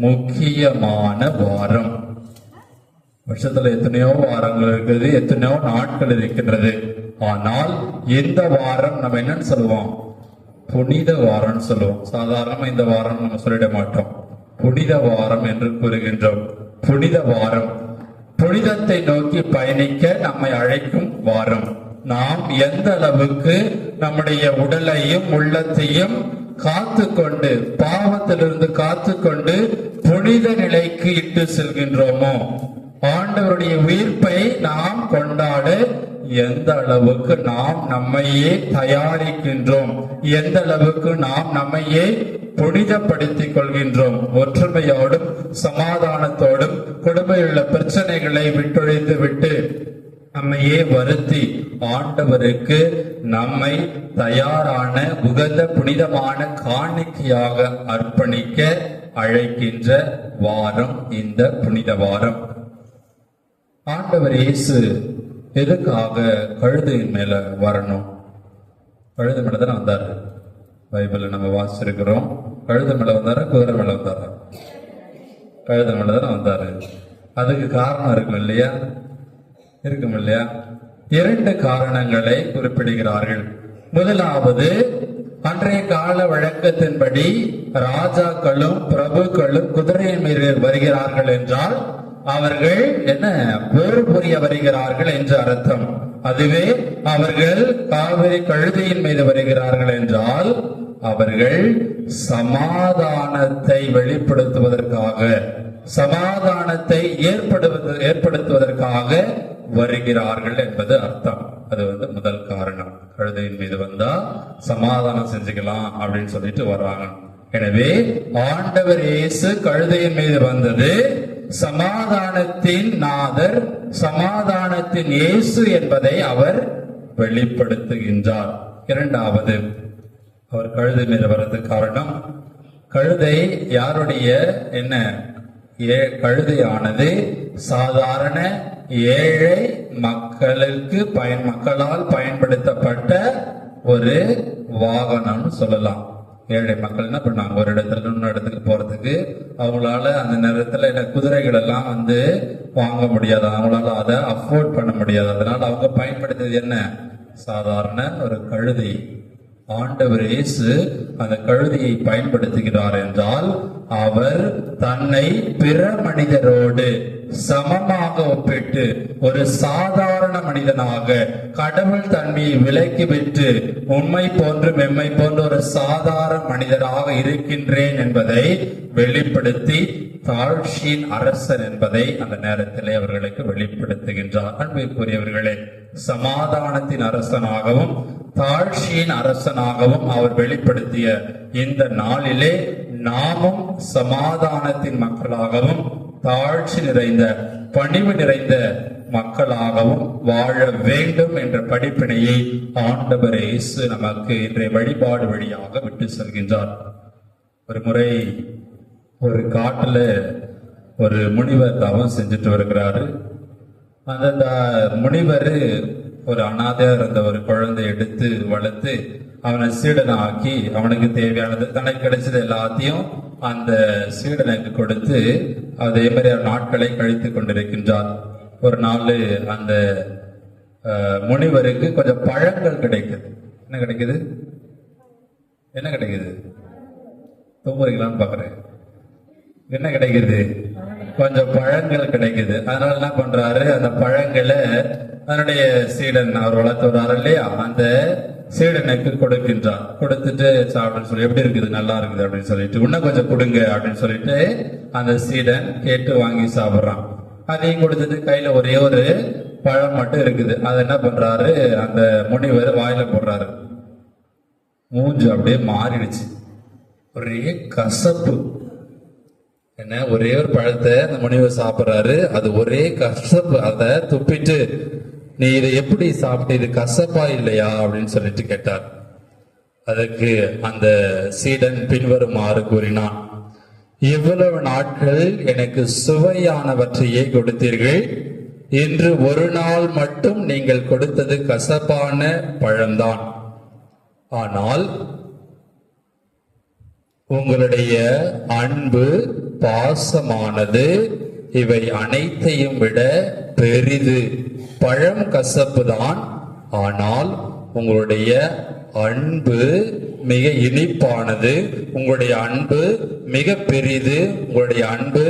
முக்கியமான வாரம். வருஷத்துல எத்தனையோ வாரங்கள் இருக்குது, எத்தனையோ நாட்கள் இருக்கின்றது. ஆனால் இந்த வாரம் நம்ம என்னன்னு சொல்லுவோம்? புனித வாரம் சொல்லுவோம். சாதாரணமா இந்த வாரம் நம்ம சொல்லிட மாட்டோம், புனித வாரம் என்று கூறுகின்றோம். புனித வாரம், புனிதத்தை நோக்கி பயணிக்க நம்மை அழைக்கும் வாரம். நாம் எந்த அளவுக்கு நம்முடைய உடலையும் உள்ளத்தையும் காத்துக்கொண்டு, பாவத்திலிருந்து காத்துக்கொண்டு புனித நிலைக்கு இட்டு செல்கின்றோமோ, ஆண்டவருடைய உயிர்ப்பை நாம் கொண்டாட எந்த அளவுக்கு நாம் நம்மையே தயாரிக்கின்றோம், எந்த அளவுக்கு நாம் நம்மையே புனிதப்படுத்திக் கொள்கின்றோம். ஒற்றுமையோடும் சமாதானத்தோடும் குடும்பத்தில் உள்ள பிரச்சனைகளை விட்டொழித்து விட்டு நம்மையே வருத்தி ஆண்டவருக்கு நம்மை தயாரான உகந்த புனிதமான காணிக்கையாக அர்ப்பணிக்க அழைக்கின்ற வாரம் இந்த புனித வாரம். ஆண்டவர் இயேசு எதுக்காக கழுதையின் மேல வரணும்? கழுதை மேல தானே வந்தாரு. பைபிள்ல நம்ம வாசிச்சிருக்கிறோம். கழுதை மேல வந்தாரா, குதிரை மேல வந்தாரா? கழுதை மேல தானே வந்தாரு. அதுக்கு காரணம் இருக்கும் இல்லையா? இருக்கும் இல்லையா? 2 காரணங்களை குறிப்பிடுகிறார்கள். முதலாவது, அன்றைய கால வழக்கத்தின்படி ராஜாக்களும் பிரபுக்களும் குதிரையின் மீது வருகிறார்கள் என்றால் அவர்கள் என்ன போர் புரிய வருகிறார்கள் என்று அர்த்தம். அதுவே அவர்கள் காவிரி கழுதையின் மீது வருகிறார்கள் என்றால் அவர்கள் சமாதானத்தை வெளிப்படுத்துவதற்காக, சமாதானத்தை ஏற்படுத்துவதற்காக வருகிறார்கள் என்பது அர்த்தம். அது முதல் காரணம். கழுதையின் மீது வந்தா சமாதானம் செஞ்சுக்கலாம் அப்படின்னு சொல்லிட்டு வர்றாங்க. எனவே ஆண்டவர் இயேசு கழுதையின் மீது வந்தது சமாதானத்தின் நாதர், சமாதானத்தின் இயேசு என்பதை அவர் வெளிப்படுத்துகின்றார். இரண்டாவது, அவர் கழுதை மீது வர்றதுக்கு காரணம், கழுதை யாருடைய என்ன? கழுதையானது சாதாரண ஏழை மக்களால் பயன்படுத்தப்பட்ட ஒரு வாகனம்னு சொல்லலாம். ஏழை மக்கள் என்ன பண்ணாங்க, ஒரு இடத்துல இன்னொரு இடத்துக்கு போறதுக்கு அவங்களால அந்த நேரத்துல குதிரைகள் எல்லாம் வாங்க முடியாது, அவங்களால அதை அஃபோர்ட் பண்ண முடியாது. அதனால அவங்க பயன்படுத்தியது என்ன? சாதாரண ஒரு கழுதை. ஆண்டவர் இயேசு அந்த கழுதையை பயன்படுத்துகிறார் என்றால் அவர் தன்னை பிற மனிதரோடு சமமாக ஒப்பிட்டு ஒரு சாதாரண மனிதனாக கடவுள் தன்மையை விலக்கி விட்டு உண்மை போன்று மெம்மை போன்ற ஒரு சாதாரண மனிதராக இருக்கின்றேன் என்பதை வெளிப்படுத்தி தாழ்ச்சியின் அரசன் என்பதை அந்த நேரத்திலே அவர்களுக்கு வெளிப்படுத்துகின்றார். அன்பிற்குரியவர்களே, சமாதானத்தின் அரசனாகவும் தாழ்ச்சியின் அரசனாகவும் அவர் வெளிப்படுத்திய இந்த நாளிலே நாமும் சமாதானத்தின் மக்களாகவும் தாழ்ச்சி நிறைந்த பணிவு நிறைந்த மக்களாகவும் வாழ வேண்டும் என்ற படிப்பினையை ஆண்டவர் இயேசு நமக்கு இன்றைய வழிபாடு வழியாக விட்டு செல்கின்றார். ஒரு முறை ஒரு காட்டுல ஒரு முனிவர் தவம் செஞ்சுட்டு வருகிறாரு. அந்த முனிவர் ஒரு அனாதையா இருந்த ஒரு குழந்தை எடுத்து வளர்த்து அவனை சீடனாக்கி அவனுக்கு தேவையானது தனக்கு கிடைச்சது எல்லாத்தையும் அந்த சீடனுக்கு கொடுத்து அதே மாதிரி நாட்களை கழித்து கொண்டிருக்கின்றார். ஒரு நாள் அந்த முனிவருக்கு கொஞ்சம் பழங்கள் கிடைக்குது. என்ன கிடைக்குது? என்ன கிடைக்குது? தூங்குறீங்களான்னு பாக்குறேன். என்ன கிடைக்குது? கொஞ்சம் பழங்கள் கிடைக்குது. அதனால என்ன பண்றாரு, அந்த பழங்களை அதனுடைய சீடன் அவர் வளர்த்து வர்றாரு இல்லையா, அந்த சீடனுக்கு கொடுக்கின்றார். கொடுத்துட்டு சாப்பிடுன்னு சொல்லி, எப்படி இருக்குது? நல்லா இருக்குது அப்படின்னு சொல்லிட்டு, இன்னும் கொஞ்சம் கொடுங்க அப்படின்னு சொல்லிட்டு அந்த சீடன் கேட்டு வாங்கி சாப்பிடுறான். அதையும் கொடுத்துட்டு கையில ஒரே ஒரு பழம் மட்டும் இருக்குது. அதை என்ன பண்றாரு, அந்த முனிவர் வாயில போடுறாரு. மூஞ்சு அப்படியே மாறிடுச்சு, ஒரே கசப்பு. என்ன, ஒரே ஒரு பழத்தை அந்த முனிவர் சாப்பிடுறாரு, அது ஒரே கசப்பு. அதை துப்பிட்டு, நீ இதை எப்படி சாப்பிட்டு, இது கசப்பா இல்லையா அப்படின்னு சொல்லிட்டு கேட்டார். அதற்கு அந்த சீடன் பின்வருமாறு கூறினான், இவ்வளவு நாட்கள் எனக்கு சுவையானவற்றையே கொடுத்தீர்கள், இன்று ஒரு நாள் மட்டும் நீங்கள் கொடுத்தது கசப்பான பழம்தான். ஆனால் உங்களுடைய அன்பு பாசமானது இவை அனைத்தையும் விட பெரிது. பழம் கசப்புதான், ஆனால் உங்களுடைய அன்பு மிக இனிப்பானது, உங்களுடைய அன்பு மிக பெரிது, உங்களுடைய அன்பு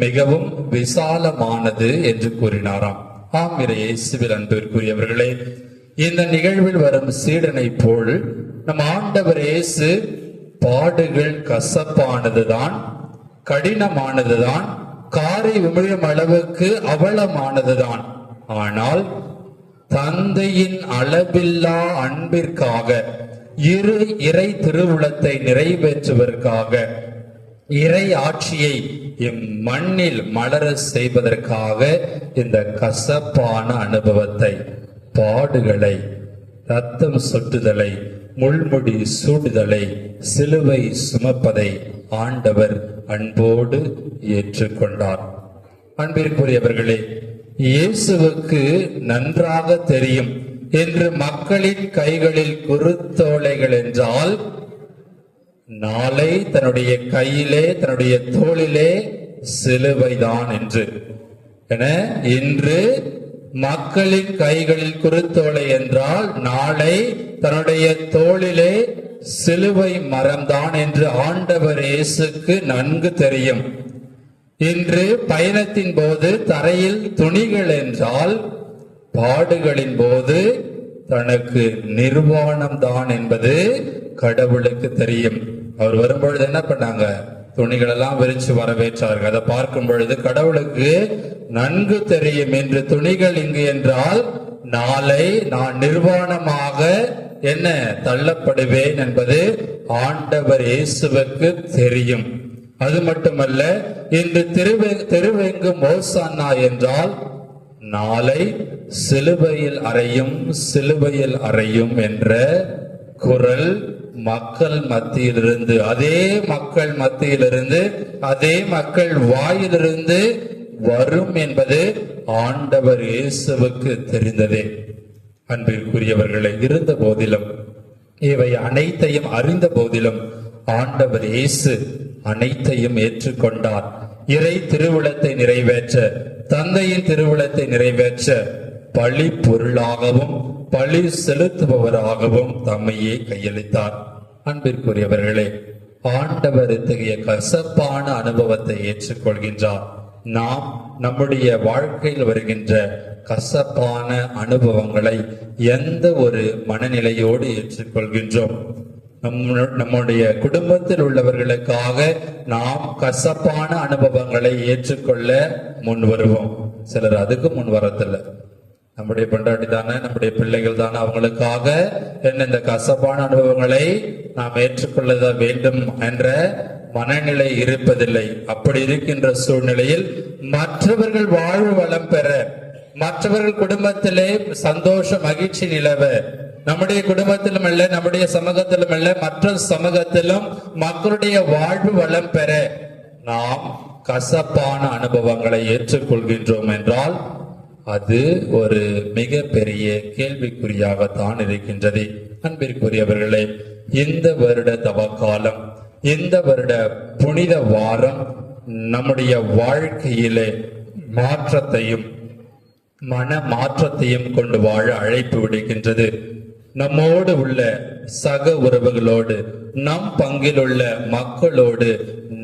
மிகவும் விசாலமானது என்று கூறினாராம். ஆம் இயேசுவில் அன்பிற்குரியவர்களே, இந்த நிகழ்வில் வரும் சீடனை போல் நம் ஆண்டவர் இயேசு பாடுகள் கசப்பானதுதான், கடினமானதுதான், காரை உமிழும் அளவுக்கு அவலமானதுதான். ஆனால் தந்தையின் அளவில்லா அன்பிற்காக, இறை திருவுளத்தை நிறைவேற்றுவதற்காக, இறை ஆட்சியை இம்மண்ணில் மலர செய்வதற்காக இந்த கசப்பான அனுபவத்தை, பாடுகளை, ரத்தம் சொட்டுதலை, முள்முடி சூடுதலை, சிலுவை சுமப்பதை ஆண்டவர் அன்போடு ஏற்றுக்கொண்டார். அன்பிற்குரியவர்களே, இயேசுவுக்கு நன்றாக தெரியும் என்று மக்களின் கைகளில் குருத்தோலைகள் என்றால் நாளை தன்னுடைய கையிலே, தன்னுடைய தோளிலே சிலுவைதான் என்று. என இன்று மக்களின் கைகளில் குருத்தோலை என்றால் நாளை தன்னுடைய தோளிலே சிலுவை மரம்தான் என்று ஆண்டவர் இயேசுக்கு நன்கு தெரியும். இன்று பயணத்தின் போது தரையில் துணிகள் என்றால் பாடுகளின் போது தனக்கு நிர்வாணம் தான் என்பது கடவுளுக்கு தெரியும். அவர் வரும்பொழுது என்ன பண்ணாங்க? துணிகள் எல்லாம் விரிச்சு வரவேற்றார்கள். அதை பார்க்கும் பொழுது கடவுளுக்கு நன்கு தெரியும், என்று துணிகள் இங்கு என்றால் நாளை நான் நிர்வாணமாக என்ன தள்ளப்படுவேன் என்பது ஆண்டவர் இயேசுவுக்கு தெரியும். அது மட்டுமல்ல, இன்று திருவெங்கும் ஓசானா என்றால் நாளை சிலுவையில் அறையும், சிலுவையில் அறையும் என்ற குரல் மக்கள் மத்தியிலிருந்து, அதே மக்கள் மத்தியிலிருந்து, அதே மக்கள் வாயிலிருந்து வரும் என்பது ஆண்டவர் இயேசுவுக்கு தெரிந்ததே. அன்பிற்குரியவர்களை, இருந்த போதிலும், இவை அனைத்தையும் அறிந்த போதிலும் ஆண்டவர் இயேசு அனைத்தையும் ஏற்றுக்கொண்டார். இறை திருவுளத்தை நிறைவேற்ற, தந்தையின் திருவுளத்தை நிறைவேற்ற பழி பொருளாகவும் பழி செலுத்துபவராகவும் தம்மையே கையளித்தார். அன்பிற்குரியவர்களே, ஆண்டவர் இத்தகைய கசப்பான அனுபவத்தை ஏற்றுக்கொள்கின்றார். நாம் நம்முடைய வாழ்க்கையில் வருகின்ற கசப்பான அனுபவங்களை எந்த ஒரு மனநிலையோடு ஏற்றுக்கொள்கின்றோம்? நம்முடைய குடும்பத்தில் உள்ளவர்களுக்காக நாம் கசப்பான அனுபவங்களை ஏற்றுக்கொள்ள முன் வருவோம். சிலர் அதுக்கு முன் வரதில்லை. நம்முடைய பொண்டாட்டி தானே, நம்முடைய பிள்ளைகள் தானே, அவங்களுக்காக என்ன இந்த கசப்பான அனுபவங்களை நாம் ஏற்றுக்கொள்ள வேண்டும் என்ற மனநிலை இருப்பதில்லை. அப்படி இருக்கின்ற சூழ்நிலையில் மற்றவர்கள் வாழ்வு வளம் பெற, மற்றவர்கள் குடும்பத்திலே சந்தோஷ மகிழ்ச்சி நிலவ, நம்முடைய குடும்பத்திலும் அல்ல, நம்முடைய சமூகத்திலும் அல்ல, மற்ற சமூகத்திலும் மக்களுடைய வாழ்வு வளம் பெற நாம் கசப்பான அனுபவங்களை ஏற்றுக்கொள்கின்றோம் என்றால் அது ஒரு மிக பெரிய கேள்விக்குறியாகத்தான் இருக்கின்றது. அன்பிற்குரியவர்களே, இந்த வருட தவக்காலம், இந்த வருட புனித வாரம் நம்முடைய வாழ்க்கையிலே மாற்றத்தையும் மன மாற்றத்தையும் கொண்டு வாழ அழைப்பு விடுக்கின்றது. நம்மோடு உள்ள சக உறவுகளோடு, நம் பங்கில் உள்ள மக்களோடு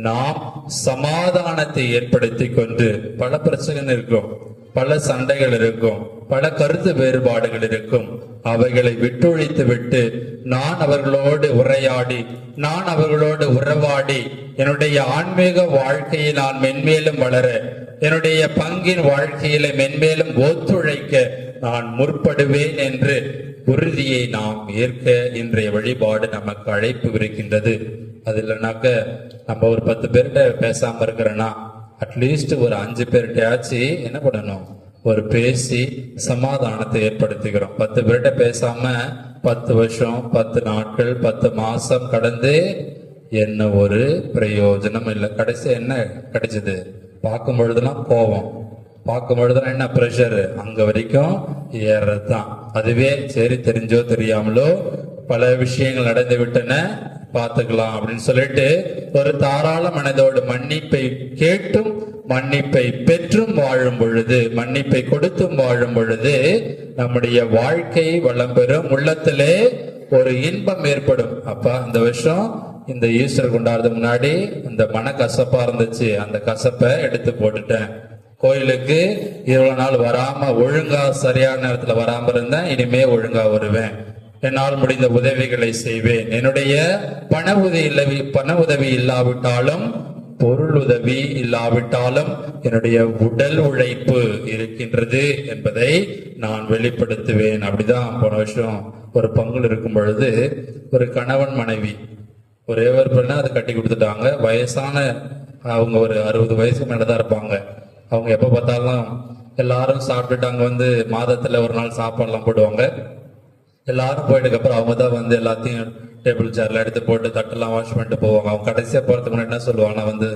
நாம் சமாதானத்தை ஏற்படுத்தி கொண்டு, பல பிரச்சனைகள் இருக்கும், பல சண்டைகள் இருக்கும், பல கருத்து வேறுபாடுகள் இருக்கும், அவைகளை விட்டொழித்து விட்டு நான் அவர்களோடு உரையாடி, நான் அவர்களோடு உறவாடி என்னுடைய ஆன்மீக வாழ்க்கையை நான் மென்மேலும் வளர, என்னுடைய பங்கின் வாழ்க்கையில மென்மேலும் ஒத்துழைக்க நான் முற்படுவேன் என்று உறுதியை நாம் ஏற்க இன்றைய வழிபாடு நமக்கு அழைப்பு இருக்கின்றது. அது இல்லைனாக்க நம்ம ஒரு 10 பேர்கிட்ட பேசாம இருக்கிறோன்னா அட்லீஸ்ட் ஒரு 5 பேர்கிட்டயாச்சு என்ன பண்ணணும், ஒரு பேசி சமாதானத்தை ஏற்படுத்திக்கிறோம். 10 பேர்கிட்ட பேசாம 10 வருஷம், 10 நாட்கள், 10 மாசம் கடந்து என்ன ஒரு பிரயோஜனம் இல்லை. கடைசி என்ன கிடைச்சது? பார்க்கும் பொழுதுலாம் கோபம், பார்க்கும் பொழுதுலாம் என்ன பிரஷர், அங்க வரைக்கும் ஏறதுதான். அதுவே சரி, தெரிஞ்சோ தெரியாமலோ பல விஷயங்கள் நடந்து விட்டன, பார்த்துக்கலாம் அப்படின்னு சொல்லிட்டு ஒரு தாராள மனதோடு மன்னிப்பை கேட்டும் மன்னிப்பை பெற்றும் வாழும் பொழுது, மன்னிப்பை கொடுத்தும் வாழும் பொழுது நம்முடைய வாழ்க்கை வளம் பெறும். உள்ளத்திலே ஒரு இன்பம் ஏற்படும். அப்ப இந்த வருஷம் இந்த ஈஸ்டர் கொண்டாடுறதுக்கு முன்னாடி இந்த மனக்கசப்பா இருந்துச்சு, அந்த கசப்பை எடுத்து போட்டுட்டேன். கோயிலுக்கு இவ்வளவு நாள் வராம ஒழுங்கா சரியான நேரத்துல வராம இருந்தேன், இனிமே ஒழுங்கா வருவேன். என்னால் முடிந்த உதவிகளை செய்வேன். என்னுடைய பண உதவி இல்லாவிட்டாலும், பொருள் உதவி இல்லாவிட்டாலும் என்னுடைய உடல் உழைப்பு இருக்கின்றது என்பதை நான் வெளிப்படுத்துவேன். அப்படிதான் போன வருஷம் ஒரு பங்குல இருக்கும் பொழுது ஒரு கணவன் மனைவி ஒரே ஒரு பெண்ணை அதை கட்டி கொடுத்துட்டாங்க. வயசான அவங்க ஒரு 60 வயசுக்கு மேலதான் இருப்பாங்க. அவங்க எப்ப பார்த்தாலும் எல்லாரும் சாப்பிட்டுட்டு அங்க மாதத்துல ஒரு நாள் சாப்பாடுலாம் போடுவாங்க. எல்லாரும் போயிட்டுக்கு அப்புறம் அவங்க தான் எல்லாத்தையும் டேபிள் சேர்ல எடுத்து போட்டு தட்டெல்லாம் வாஷ் பண்ணிட்டு போவாங்க. அவங்க கடைசியா போறதுக்கு முன்னாடி என்ன சொல்லுவாங்கன்னா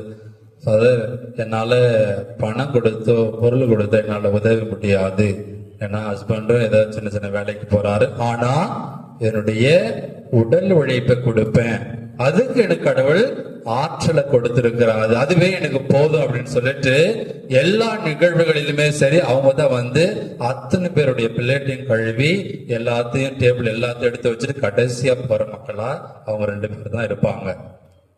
ஃபாதர், என்னால பணம் கொடுத்தோ பொருள் கொடுத்தோ என்னால உதவி முடியாது. ஏன்னா ஹஸ்பண்டும் ஏதோ சின்ன சின்ன வேலைக்கு போறாரு. ஆனா என்னுடைய உடல் உழைப்பை கொடுப்பேன், அதுக்கு எனக்கு கடவுள் ஆற்றலை கொடுத்திருக்கிறார், அதுவே எனக்கு போதும் அப்படின்னு சொல்லிட்டு எல்லா நிகழ்வுகளிலுமே சரி அவங்க தான் அத்தனை பேருடைய பிளேட்டையும் கழுவி எல்லாத்தையும் டேபிள் எல்லாத்தையும் எடுத்து வச்சுட்டு கடைசியா போற மக்களா அவங்க 2 பேர் தான் இருப்பாங்க.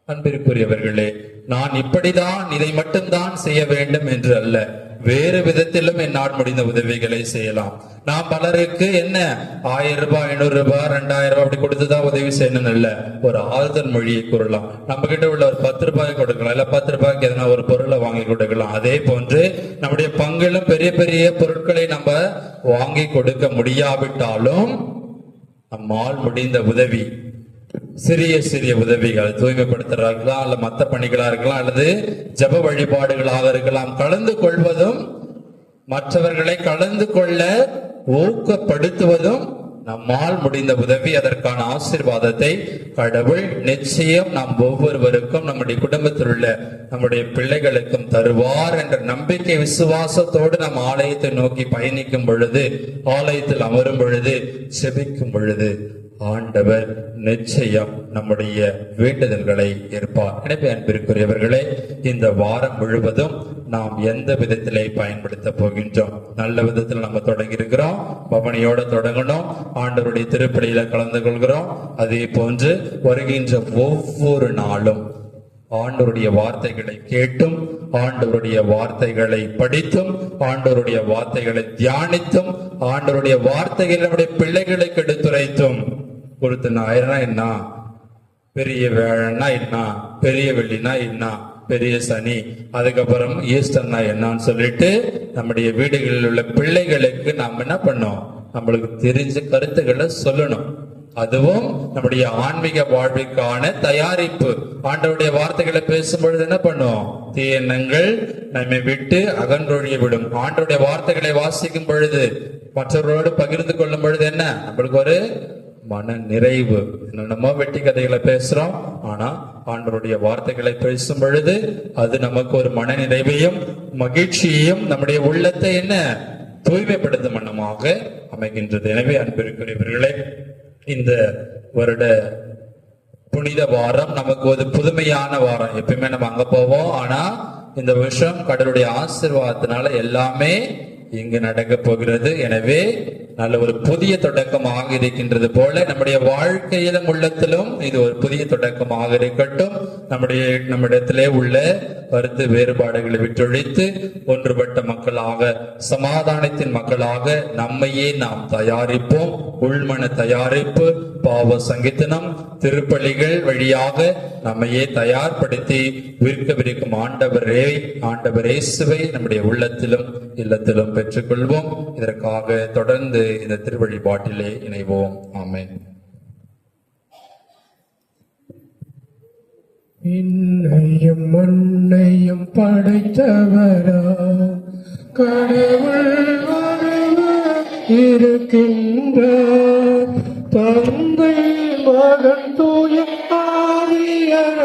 அன்பிற்குரியவர்களே, நான் இப்படிதான் இதை மட்டும்தான் செய்ய வேண்டும் என்று அல்ல, வேறு விதத்திலும் என்னால் முடிந்த உதவிகளை செய்யலாம். நான் பலருக்கு என்ன 1000 ரூபாய் 500 ரூபாய் 2000 ரூபாய் அப்படி கொடுத்துதான் உதவி செய்யணும் இல்ல, ஒரு ஆறுதல் மொழியை கூறலாம். நம்ம கிட்ட உள்ள ஒரு 10 ரூபாய் கொடுக்கலாம், இல்ல 10 ரூபாய்க்கு எதனா ஒரு பொருளை வாங்கி கொடுக்கலாம். அதே போன்று நம்முடைய பங்கிலும் பெரிய பெரிய பொருட்களை நம்ம வாங்கி கொடுக்க முடியாவிட்டாலும் நம்மால் முடிந்த உதவி, சிறிய சிறிய உதவிகள், தூய்மைப்படுத்துறார்களா அல்ல மற்ற பணிகளா இருக்கலாம், அல்லது ஜப வழிபாடுகளாக இருக்கலாம், கலந்து கொள்வதும் மற்றவர்களை கலந்து கொள்ள ஊக்கப்படுத்துவதும் நம்மால் முடிந்த உதவி. அதற்கான ஆசீர்வாதத்தை கடவுள் நிச்சயம் நாம் ஒவ்வொருவருக்கும் நம்முடைய குடும்பத்தில் உள்ள நம்முடைய பிள்ளைகளுக்கும் தருவார் என்ற நம்பிக்கை விசுவாசத்தோடு நாம் ஆலயத்தை நோக்கி பயணிக்கும் பொழுது, ஆலயத்தில் அமரும் பொழுது, செபிக்கும் பொழுது ஆண்டவர் நிச்சயம் நம்முடைய வேண்டுதல்களை ஏற்பார். எனவே அன்பிற்குரியவர்களே, இந்த வாரம் முழுவதும் நாம் எந்த விதத்திலே பயன்படுத்த போகின்றோம்? நல்ல விதத்தில் நம்ம தொடங்கி இருக்கிறோம், பவனியோட தொடங்கணும், ஆண்டவருடைய திருப்பலியில கலந்து கொள்கிறோம். அதே போன்று வருகின்ற ஒவ்வொரு நாளும் ஆண்டவருடைய வார்த்தைகளை கேட்டும், ஆண்டவருடைய வார்த்தைகளை படித்தும், ஆண்டவருடைய வார்த்தைகளை தியானித்தும், ஆண்டவருடைய வார்த்தைகளை நம்முடைய பிள்ளைகளுக்கு எடுத்துரைத்தும், கொடுத்த ஞாயிறுனா என்ன, பெரிய வேழன்னா என்ன, பெரிய வெள்ளினா என்ன, பெரிய சனி, அதுக்கப்புறம் ஈஸ்டர்னா என்னன்னு சொல்லிட்டு நம்முடைய வீடுகளில் உள்ள பிள்ளைகளுக்கு நாம் என்ன பண்ணோம், நம்மளுக்கு தெரிஞ்ச கருத்துக்களை சொல்லணும். அதுவும் நம்முடைய ஆன்மீக வாழ்விற்கான தயாரிப்பு. ஆண்டவருடைய வார்த்தைகளை பேசும் பொழுது என்ன பண்ணும், தீய எண்ணங்கள் நம்மை விட்டு அகன்றொழிய விடும். ஆண்டவருடைய வார்த்தைகளை வாசிக்கும் பொழுது, மற்றவர்களோடு பகிர்ந்து கொள்ளும் பொழுது என்ன, நம்மளுக்கு ஒரு மன நிறைவு. என்னென்னமோ வெட்டி கதைகளை பேசுறோம், ஆனா ஆண்டவருடைய வார்த்தைகளை பேசும் பொழுது அது நமக்கு ஒரு மன நிறைவையும் மகிழ்ச்சியையும் நம்முடைய உள்ளத்தை என்ன தூய்மைப்படுத்தும் வண்ணமாக அமைகின்றது. எனவே அன்பிற்குரியவர்களே, இந்த வருட புனித வாரம் நமக்கு ஒரு புதுமையான வாரம். எப்பயுமே நம்ம அங்க போவோம், ஆனா இந்த வருஷம் கடவுளுடைய ஆசீர்வாதத்தினால எல்லாமே இங்கு நடக்க போகிறது. எனவே நல்ல ஒரு புதிய தொடக்கமாக இருக்கின்றது போல நம்முடைய வாழ்க்கையிலும் உள்ளத்திலும் இது ஒரு புதிய தொடக்கமாக இருக்கட்டும். நம்மிடத்திலே உள்ள கருத்து வேறுபாடுகளை விட்டொழித்து ஒன்றுபட்ட மக்களாக, சமாதானத்தின் மக்களாக நம்மையே நாம் தயாரிப்போம். உள்மன தயாரிப்பு, பாவ சங்கீதனம், திருப்பலிகள் வழியாக நம்மையே தயார்படுத்தி விற்கவிருக்கும் ஆண்டவர் இயேசுவை நம்முடைய உள்ளத்திலும் இல்லத்திலும் பெற்றுக்கொள்வோம். இதற்காக தொடர்ந்து இந்த திருவழிபாட்டிலே இணைவோம். ஆமென். விண்ணையும் மண்ணையும் படைத்தவரா கடவுள் ஒருவர் இருக்கின்றார், தந்தை மகன் தூய ஆவியார்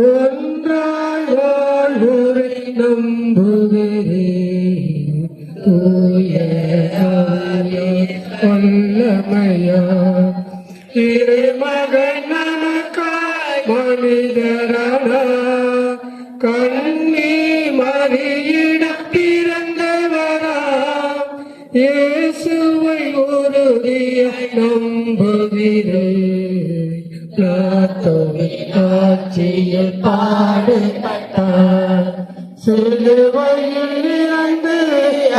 ஒன்றாய் வாழ்வோரை நம்புகிறேன். தூய வல்லமையா திருமகன் நமக்காய் மனிதரானா, கண்ணி மறியிடம் பிறந்தவரா, இயேசுவை உறுதியாய் நம்புகிறேன். நீரே பிளாத்தோவின் ஆட்சியில் பாடுபட்டார், சிலுவையில் இறந்து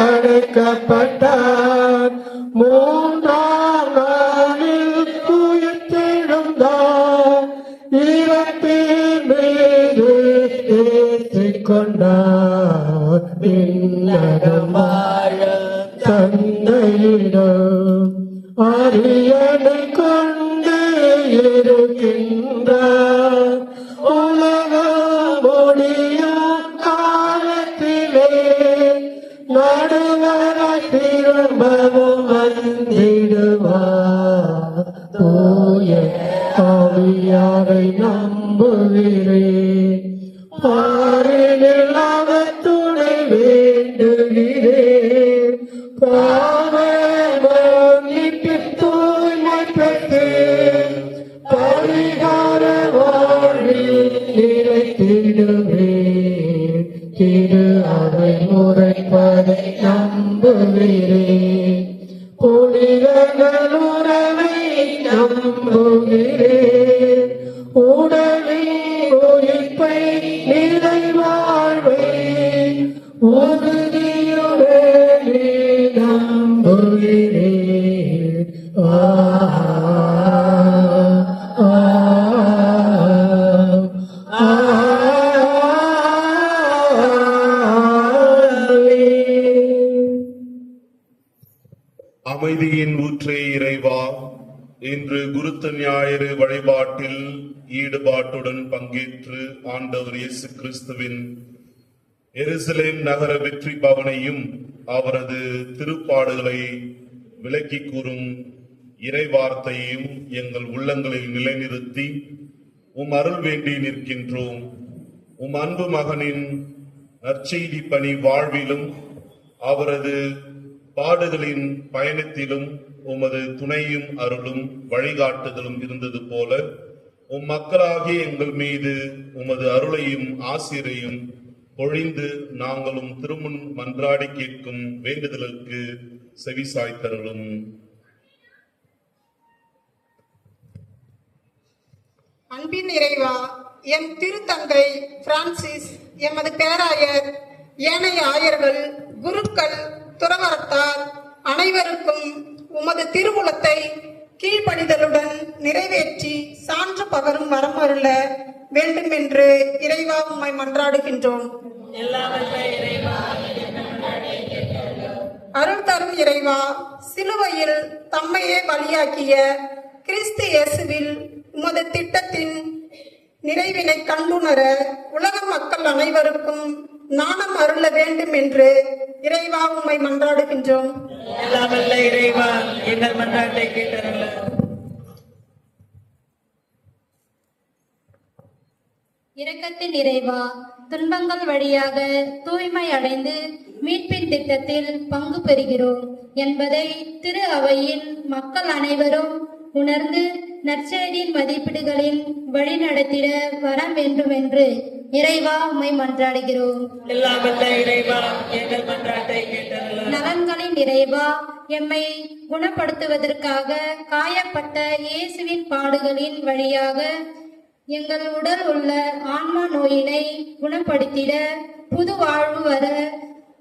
அடைக்கப்பட்டார், மூன்றாம் நாளில் உயிர்த்தெழுந்தார், இறப்பின் மீது ஏற்றிக்கொண்டார், விண்ணகம் வாழ தந்தையிடம் அரியணை கொண்டு இருக்கின்றார், உலகம் முடியும் காலத்திலே நடுவராய் திரும்பவும் வந்திடுவார், தூய ஆவியாரை நம்புகிறேன், பாரினில் அவர் துணை வேண்டுகிறேன், பாவ மன்னிப்பு தூய்மை பெற்று பரிகார வாழ்வில் நிலைத்திடுவேன், திரு அவை முறைப்பதை நம்புகிறேன், புனிதர்கள் உறவை நம்புகிறேன், உடலின் உயிர்ப்பை நிலை வாழ்வை உறுதியுடன் நம்புகிறேன். அமைதியின் ஊற்றே இறைவா, இன்று குருத்த ஞாயிறு வழிபாட்டில் ஈடுபாட்டுடன் பங்கேற்று ஆண்டவர் இயேசு கிறிஸ்துவின் எருசலேம் நகர வெற்றி பவனையும் அவரது திருப்பாடுகளை விளக்கி கூறும் இறைவார்த்தையையும் எங்கள் உள்ளங்களில் நிலைநிறுத்தி உம் அருள் வேண்டி நிற்கின்றோம். உம் அன்பு மகனின் நற்செய்தி பணி வாழ்விலும் அவரது பாடுகளின் பயணத்திலும் உமது துணையும் அருளும் வழிகாட்டுதலும் இருந்தது போல உம் மக்களாகிய எங்கள் மீது உமது அருளையும் ஆசிரையும் பொழிந்து நாங்களும் திருமுன் மன்றாடி கேட்கும் வேண்டுதலுக்கு செவிசாய்த்தருளும். அன்பின் இறைவா, எம் திருத்தந்தை பிரான்சிஸ், எமது பேராயர், ஏனைய ஆயர்கள், குருக்கள், துறவரத்தார் அனைவருக்கும் உமது திருவுளத்தை கீழ்ப்படிதலுடன் நிறைவேற்றி சான்று பகரும் வரமருள வேண்டும் என்று இறைவா உம்மை மன்றாடுகின்றோம். அருள் தரும் இறைவா, சிலுவையில் தம்மையே பலியாக்கிய கிறிஸ்து இயேசுவில் உமது திட்டத்தின் நிறைவினை கண்டுணர உலக மக்கள் அனைவருக்கும் நாணம் அருள வேண்டும் என்று இறைவா உம்மை மன்றாடுகின்றோம். இறைவா எங்கள் மன்றாட்டை கேட்டருள. இரக்கத்தின் இறைவா, துன்பங்கள் வழியாக தூய்மை அடைந்து மீட்பின் திட்டத்தில் பங்கு பெறுகிறோம் என்பதை திரு அவையின் மக்கள் அனைவரும் உணர்ந்து நற்செய்தியின் மதிப்பீடுகளில் வழி நடத்திட வர வேண்டும் என்று இறைவா உம்மை மன்றாடுகிறோம். இறைவா எங்கள் மன்றாட்டை கேட்டருள. நலன்களின் இறைவா, எம்மை குணப்படுத்துவதற்காக காயப்பட்ட இயேசுவின் பாடுகளின் வழியாக எங்கள் உடல் உள்ள ஆன்மா நோயினை குணப்படுத்திட புது வாழ்வு வர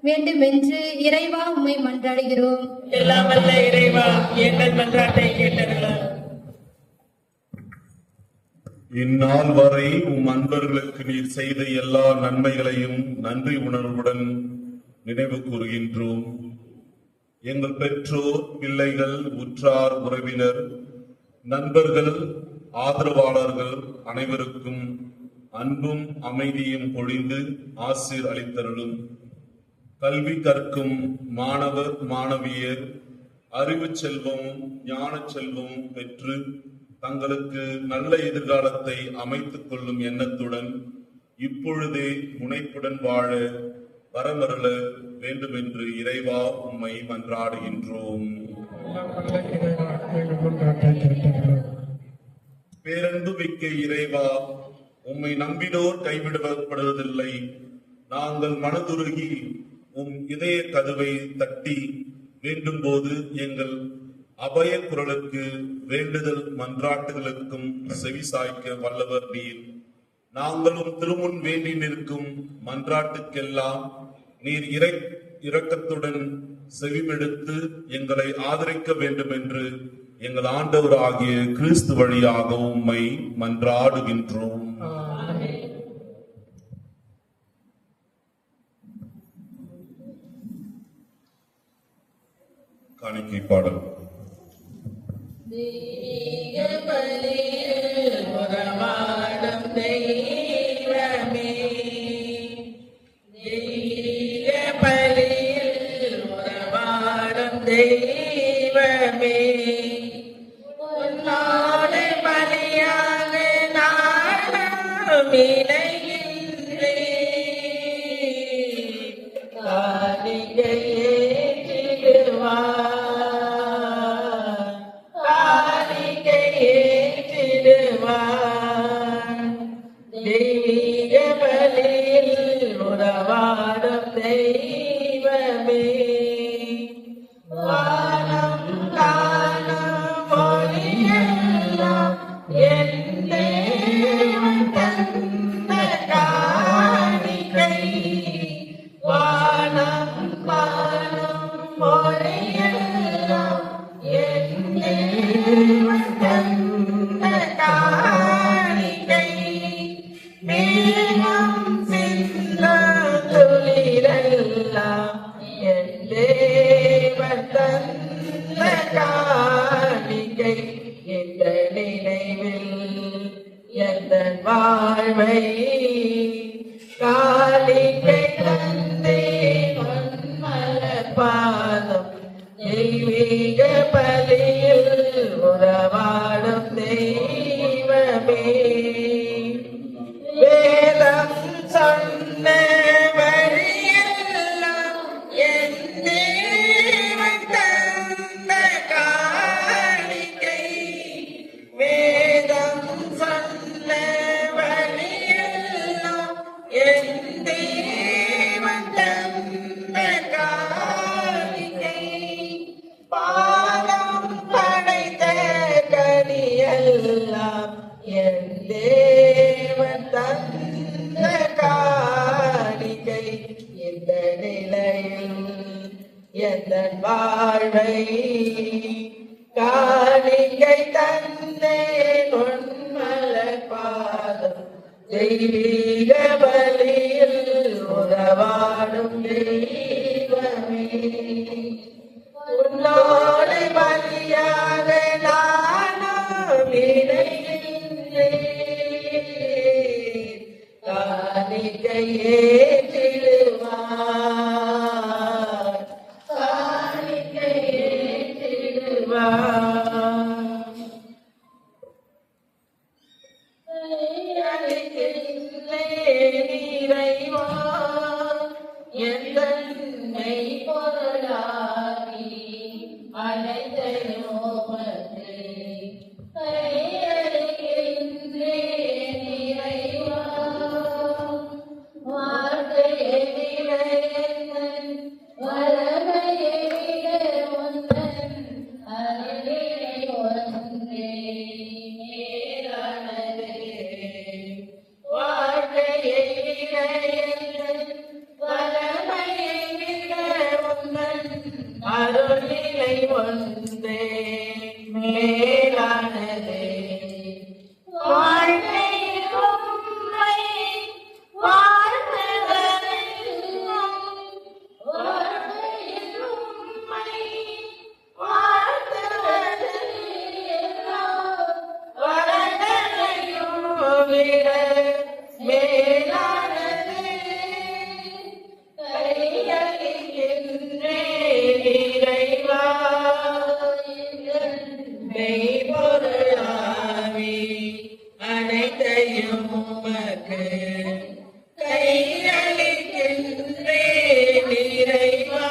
வேண்டுமென்று இறைவா உம்மை மன்றாடுகிறோம். இறைவா எங்கள் மன்றாட்டை கேட்டருள. இந்நாள் வரை உம் அன்பர்களுக்கு நீர் செய்த எல்லா நன்மைகளையும் நன்றி உணர்வுடன் நினைவு கூறுகின்றோம். எங்கள் பெற்றோர், பிள்ளைகள், உற்றார், உறவினர், நண்பர்கள், ஆதரவாளர்கள் அனைவருக்கும் அன்பும் அமைதியும் பொழிந்து ஆசீர் அளித்தருளும். கல்வி கற்கும் மாணவர் மாணவியர் அறிவு செல்வமும் ஞான செல்வமும் பெற்று தங்களுக்கு நல்ல எதிர்காலத்தை அமைத்துக் கொள்ளும் எண்ணத்துடன் இப்பொழுதே முனைப்புடன் வாழ வரமருள வேண்டும் என்று இறைவா உம்மை மன்றாடுகின்றோம். பேரன்பு மிக்க இறைவா, உம்மை நம்பினோர் கைவிடப்படுவதில்லை. நாங்கள் மனதுருகி உம் இதய கதவை தட்டி வேண்டும் போது எங்கள் அபய குரலுக்கு வேண்டுதல் மன்றாட்டுகளுக்கும் செவிசாய்க்க வல்லவர் நீர். நாங்களும் திருமுன் வேண்டி நிற்கும் மன்றாட்டுக்கெல்லாம் நீர் இரக்கத்துடன் செவிமெடுத்து எங்களை ஆதரிக்க வேண்டும் என்று எங்கள் ஆண்டவராகிய கிறிஸ்து வழியாக உம்மை மன்றாடுகின்றோம். காணிக்கை பாடல். உறவாடும் தெய்வமே, தெய்வ பலியில் உறவாடும் தெய்வமே, உன்னோடு பலியாக நானும் இணைகின்றேன். காணிக்கையே தெய்வீக பலியில் உறவாடும் தெய்வமே, வானம் காணும் ஒளியெல்லாம் என் தேவன் தந்த காணிக்கை. வானம் காணும் ஒளியெல்லாம் என் தேவன் தந்த காணிக்கை. மேகம் சிந்த துளிரெல்லாம் என் தேவன் தந்த காணிக்கை. இந்த நினைவில் எந்த வாழ்வை காணிக்கை தந்தேன் மலர் பாதம். தெய்வீக பலியில் உறவாடும் தெய்வமே, வேதம் சொன்ன வழியெல்லாம் என் தேவன் தந்த காணிக்கை. வேதம் சொன்ன வழியெல்லாம் என் தேவன் தந்த காணிக்கை. பாதம் படைத்த கனியெல்லாம் என் தேவன் தந்த காணிக்கை. இந்த நிலையில் எந்த வாழ்வை காணிக்கை தந்தேன் உன்மலர் பாதம். தெய்வீக பலியில் உறவாடும் தெய்வமே, உன்னோடு பலியாக நானும் இணைகின்றேன். காணிக்கையே திருவார், காணிக்கையே திருவார். இறைவா என்னை பொருளாகி அனைத்தையும் கையளிக்கின்றேன் இறைவா. வார்த்தையை விட எந்தன் வல்லமையை விட உந்தன் அருளினை ஒன்றே மேலானது. வார்த்தையை விட எந்தன் வல்லமையை விட உந்தன் அருளினை ஒன்றே மேலானது. வாழ்க்கையில் உம்மை வாழ்த்துவதெல்லாம், வாழ்க்கையில் உம்மை வாழ்த்துவதெல்லாம் வரங்களையும் விட மேலானது. கையளிக்கின்றேன் இறைவா மெய்பொருளாவி அனைத்தையும் உமக்கு கையளிக்கின்றேன் இறைவா.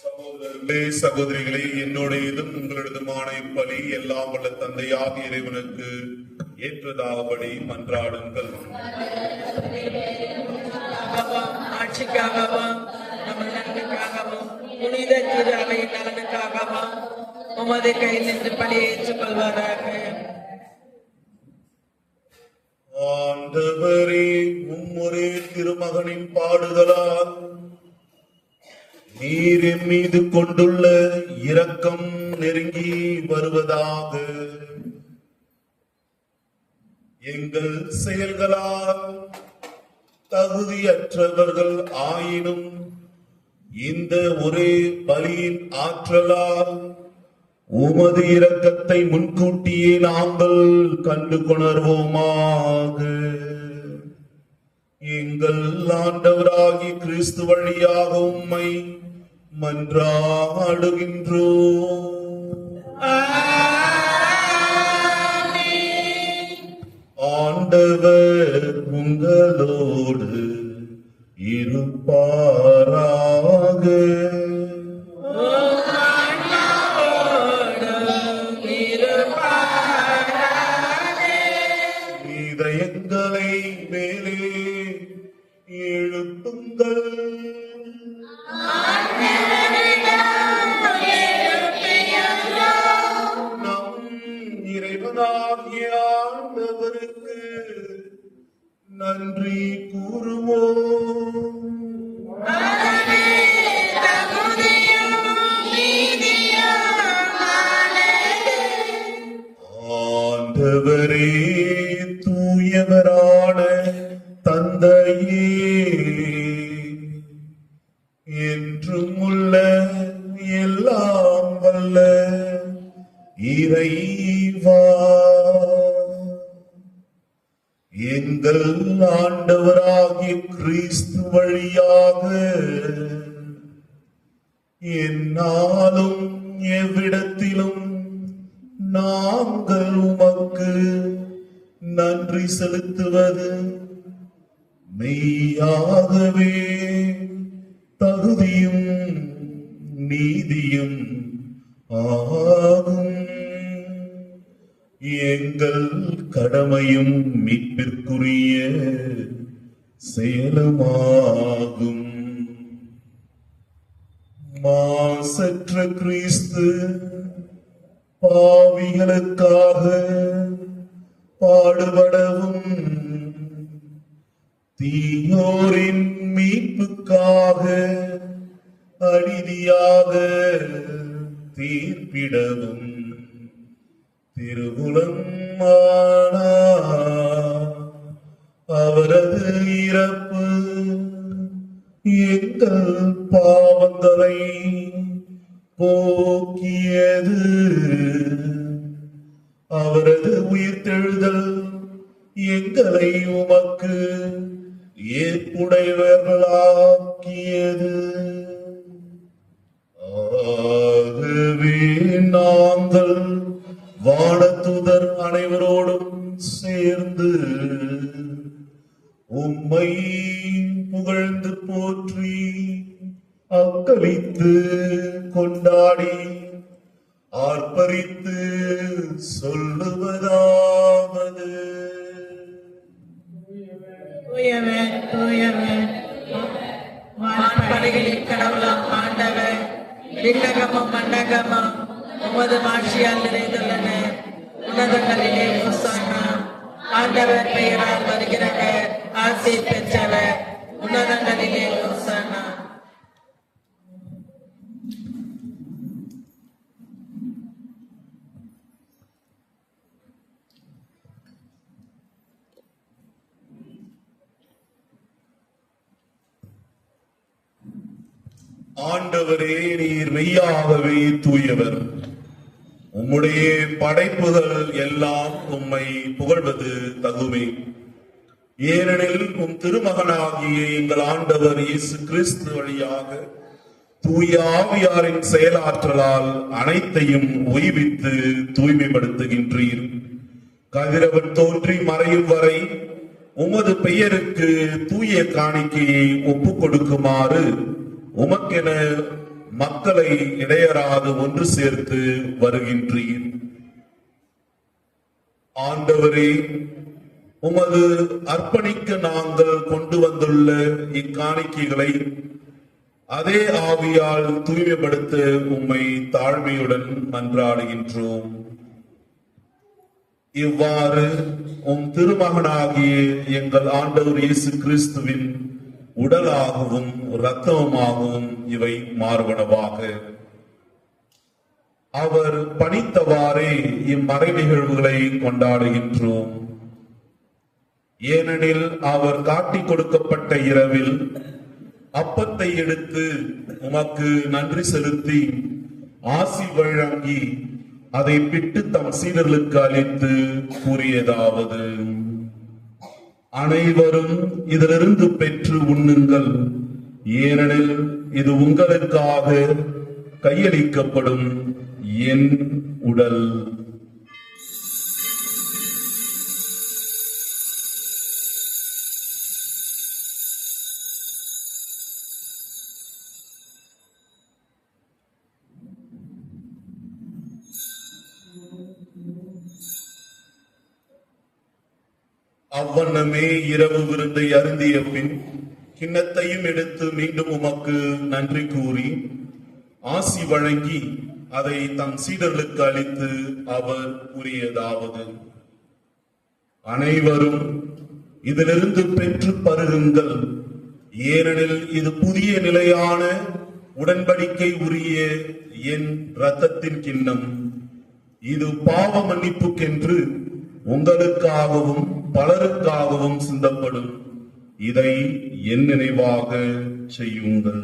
சகோதரர்களே சகோதரிகளே, என்னுடையதும் உங்களிடதுமான இப்பலி எல்லாம் வல்ல தந்தையாக இறைவனுக்கு ஏற்றதாகபடி மன்றாடுங்கள். ஆட்சிக்காகவும் நமது நன்மைக்காகவும் புனித திரு அவையின் நலனுக்காகவும் உமது கையில் நின்று பணியை ஏற்றுக்கொள்வாராக. ஆண்டவரே, உம்முடைய திருமகனின் பாடுதலால் நீர் என் மீது கொண்டுள்ள இரக்கம் நெருங்கி வருவதாக. எங்கள் செயல்களால் தகுதியற்றவர்கள் ஆயினும் இந்த ஒரே பலியின் ஆற்றலால் உமது இரக்கத்தை முன்கூட்டியே நாங்கள் கண்டு கொணர்வோமாக. எங்கள் ஆண்டவராகிய கிறிஸ்து வழியாக உம்மை மன்றாடுகின்றோம். ஆண்டவர் உங்களோடு இருப்பாராக. இதயங்களை மேலே எழுப்புங்கள். நம் இறைவனாகிய ஆண்டவருக்கு நன்றி கூறுவோம். ஆண்டவரே, தூயவரான தந்தையே, என்றும் உள்ள எல்லாம் வல்ல இறைவா, எங்கள் ஆண்டவராகிய கிறிஸ்து வழியாக எந்நாளும் எவ்விடத்திலும் நாங்கள் உமக்கு நன்றி செலுத்துவது மெய்யாகவே தகுதியும் நீதியும் ஆகும். எங்கள் கடமையும் மீட்பிற்குரிய செயலுமாகும். மாசற்ற கிறிஸ்து பாவிகளுக்காக பாடுபடவும் தீயோரின் மீட்புக்காக அநீதியாக தீர்ப்பிடவும் திருவுளம் அவரது இறப்பு எங்கள் பாவங்களை போக்கியது. அவரது உயிர்த்தெழுதல் எங்களை உமக்கு ஏற்புடையவர்களாக்கியது. ஆகவே நாங்கள் வானதூதர் அனைவரோடும் சேர்ந்து உம்மை புகழ்ந்து போற்றி அக்களித்து கொண்டாடி ஆர்ப்பரித்து சொல்லுவதாவது: தூயவர் தூயவர் வான்படைகளின் கடவுளாம் ஆண்டவர், விண்ணகமும் மண்ணகமும் உமது மாட்சியால் நிறைந்துள்ளன. உன்னதங்களிலே ஹோசானா. ஆண்டவர் பெயரால் வருகிறவர் ஆசி பெற்றவர். உன்னதங்களிலே ஹோசானா. ஆண்டவரே, நீர் மெய்யாகவே தூயவர். உம்முடைய படைப்புகள் எல்லாம் உம்மை புகழ்வது தகுமே. ஏனெனில் உம் திருமகனாகிய எங்கள் ஆண்டவர் இயேசு கிறிஸ்து வழியாக தூய ஆவியாரின் செயலாற்றலால் அனைத்தையும் உய்வித்து தூய்மைப்படுத்துகின்றீர். கதிரவன் தோன்றி மறையும் வரை உமது பெயருக்கு தூய காணிக்கையை ஒப்புக் கொடுக்குமாறு உமக்கென மக்களை இடையராது ஒன்று சேர்த்து வருகின்றீர். ஆண்டவரே, உமது அர்ப்பணிக்க நாங்கள் கொண்டு வந்துள்ள இக்காணிக்கைகளை அதே ஆவியால் தூய்மைப்படுத்த உம்மை தாழ்மையுடன் மன்றாடுகின்றோம். இவ்வாறு உம் திருமகனாகிய எங்கள் ஆண்டவர் இயேசு கிறிஸ்துவின் உடலாகவும் இரத்தமாகவும் இவை மாறுபனவாக. அவர் பணித்தவாறே இம்மறை நிகழ்வுகளை கொண்டாடுகின்றோம். ஏனெனில் அவர் காட்டிக் கொடுக்கப்பட்ட இரவில் அப்பத்தை எடுத்து உமக்கு நன்றி செலுத்தி ஆசி வழங்கி அதை பிட்டு தம் சீடர்களுக்கு அளித்து கூறியதாவது: அனைவரும் இதிலிருந்து பெற்று உண்ணுங்கள், ஏனெனில் இது உங்களுக்காக கையளிக்கப்படும் என் உடல். அவ்வண்ணமே இரவு விருந்தை அருந்திய பின் கிண்ணத்தையும் எடுத்து மீண்டும் உமக்கு நன்றி கூறி ஆசி வழங்கி அதை தம் சீடர்களுக்கு அளித்து அவர் கூறியதாவது: அனைவரும் இதிலிருந்து பெற்று பருகுங்கள், ஏனெனில் இது புதிய நிலையான உடன்படிக்கை உரிய என் இரத்தத்தின் கிண்ணம். இது பாவ மன்னிப்புக்கென்று உங்களுக்காகவும் பலருக்காகவும் சிந்தப்படும். இதை என் நினைவாக செய்யுங்கள்.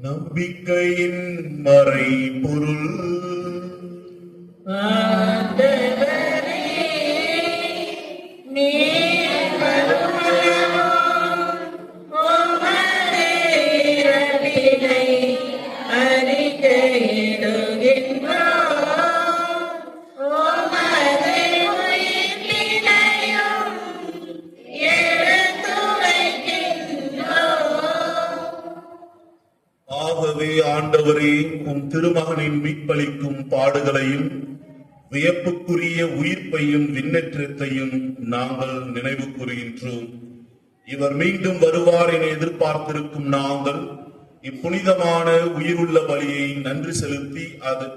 நம்பிக்கையின் மறைபொருள். ஆகவே ஆண்டவரே, உம் திருமகனின் மீட்பளிக்கும் பாடுகளையும் வியப்புக்குரிய உயிர்ப்பையும் விண்ணேற்றத்தையும் நாங்கள் நினைவு கூறுகின்றோம். இவர் மீண்டும் வருவார் என எதிர்பார்த்திருக்கும் நாங்கள் இப்புனிதமான உயிருள்ள பலியை நன்றி செலுத்தி அது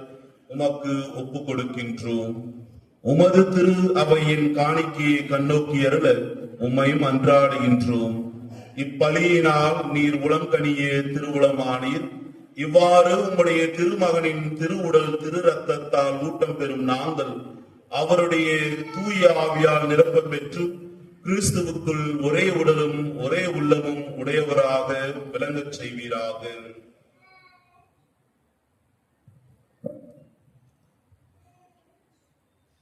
உமக்கு ஒப்புக் கொடுக்கின்றோம். உமது திரு அவையின் காணிக்கையை கண்ணோக்கி அருள உம்மை மன்றாடுகின்றோம். இப்பலியினால் நீர் உளங்கனிய திருவுளமானீர். இவ்வாறு உம்முடைய திருமகனின் திருவுடல் திரு ரத்தத்தால் ஊட்டம் பெறும் நாங்கள் அவருடைய தூய ஆவியால் நிரப்ப பெற்று கிறிஸ்துவுக்குள் ஒரே உடலும் ஒரே உள்ளமும் உடையவராக விளங்கச் செய்வீராக.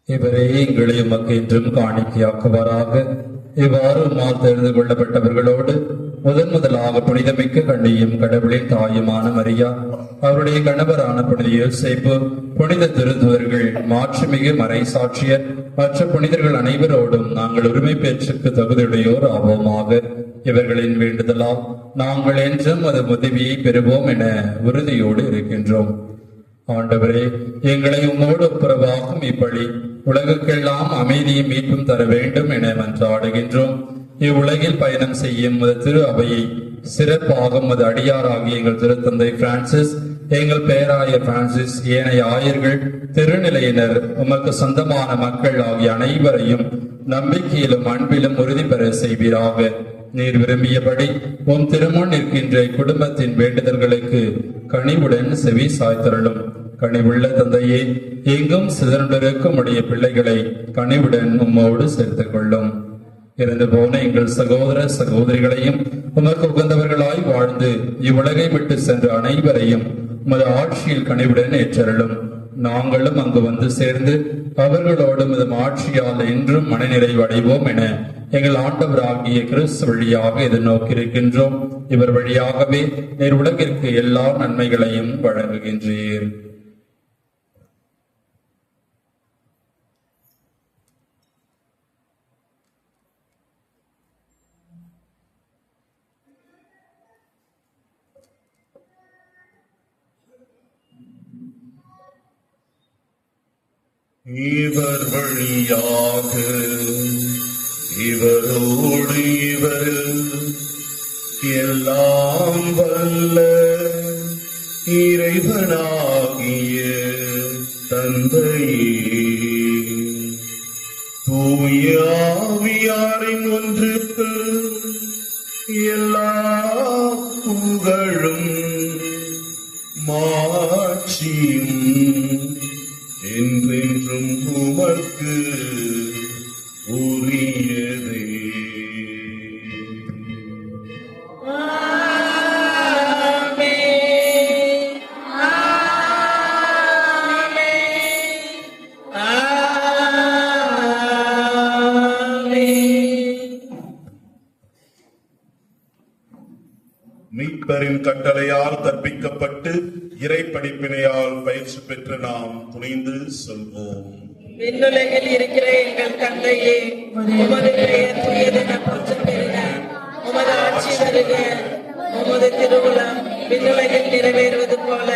இவரே எங்களை உமக்கு என்றும் காணிக்கையாக்குவாராக. இவ்வாறு உம்மால் தெரிந்து கொள்ளப்பட்டவர்களோடு முதலாக புனிதமிக்க கண்ணியும் கடவுளின் தாயுமான மரியா, அவருடைய கணவரான புனித யோசேப்பு, புனித திருத்துவர்கள், மாட்சிமிகு மறை சாட்சியர் மற்ற புனிதர்கள் அனைவரோடும் நாங்கள் உரிமை பெற்றுக்கு தகுதியுடையோர் ஆவோமாக. இவர்களின் வேண்டுதலால் நாங்கள் என்றும் அது உதவியை பெறுவோம் என உறுதியோடு இருக்கின்றோம். ஆண்டவரே, எங்களை உம்மோடு ஒப்புரவாகும் இப்படி உலகுக்கெல்லாம் அமைதியும் மீட்பும் தர வேண்டும் என மன்றாடுகின்றோம். இவ்வுலகில் பயணம் செய்யும் திரு அவையை சிறப்பாக மது அடியாராகிய எங்கள் திருத்தந்தை பிரான்சிஸ், எங்கள் பேராயர் பிரான்சிஸ், ஏனைய ஆயர்கள், திருநிலையினர், உமக்கு சொந்தமான மக்கள் ஆகிய அனைவரையும் நம்பிக்கையிலும் அன்பிலும் உறுதி பெற செய்வீராக. நீர் விரும்பியபடி உம் திருமுன் நிற்கின்ற குடும்பத்தின் வேண்டுதல்களுக்கு கனிவுடன் செவி சாய்த்தருளும். கனிவுள்ள தந்தையே, எங்கும் சிதறுண்டிருக்கும் உடைய பிள்ளைகளை கனிவுடன் உம்மோடு சேர்த்துக் கொள்ளும். இறந்து போன எங்கள் சகோதர சகோதரிகளையும் உமக்கு உகந்தவர்களாய் வாழ்ந்து இவ்வுலகை விட்டு சென்ற அனைவரையும் உமது ஆட்சியில் கனிவுடன் ஏற்றருளும். நாங்களும் அங்கு வந்து சேர்ந்து அவர்களோடு உமது ஆட்சியால் என்றும் மனநிறைவு அடைவோம் என எங்கள் ஆண்டவராகிய கிறிஸ்து வழியாக எதிர்நோக்கியிருக்கின்றோம். இவர் வழியாகவே நீர் உலகிற்கு எல்லா நன்மைகளையும் வழங்குகின்றீர். இவர் வழியாக இவரோடு இவர் எல்லாம் வல்ல இறைவனாகிய தந்தையே, தூய ஆவியாரின் ஒன்றுக்கு எல்லா புகழும் மாட்சியும் என்றென்றும் உமக்கு உரியதே. மீட்பரின் கட்டளையால் கற்பிக்கப்பட்டு இறை படிப்பினையால் பயிற்சி பெற்று நாம் துணிந்து சொல்வோம். விண்ணுலகில் இருக்கிற எங்கள் தந்தையே, உமது பெயர் தூயதென போற்றப் பெறுக. உமது ஆட்சி வருக. உமது திருவுளம் விண்ணுலகில் நிறைவேறுவது போல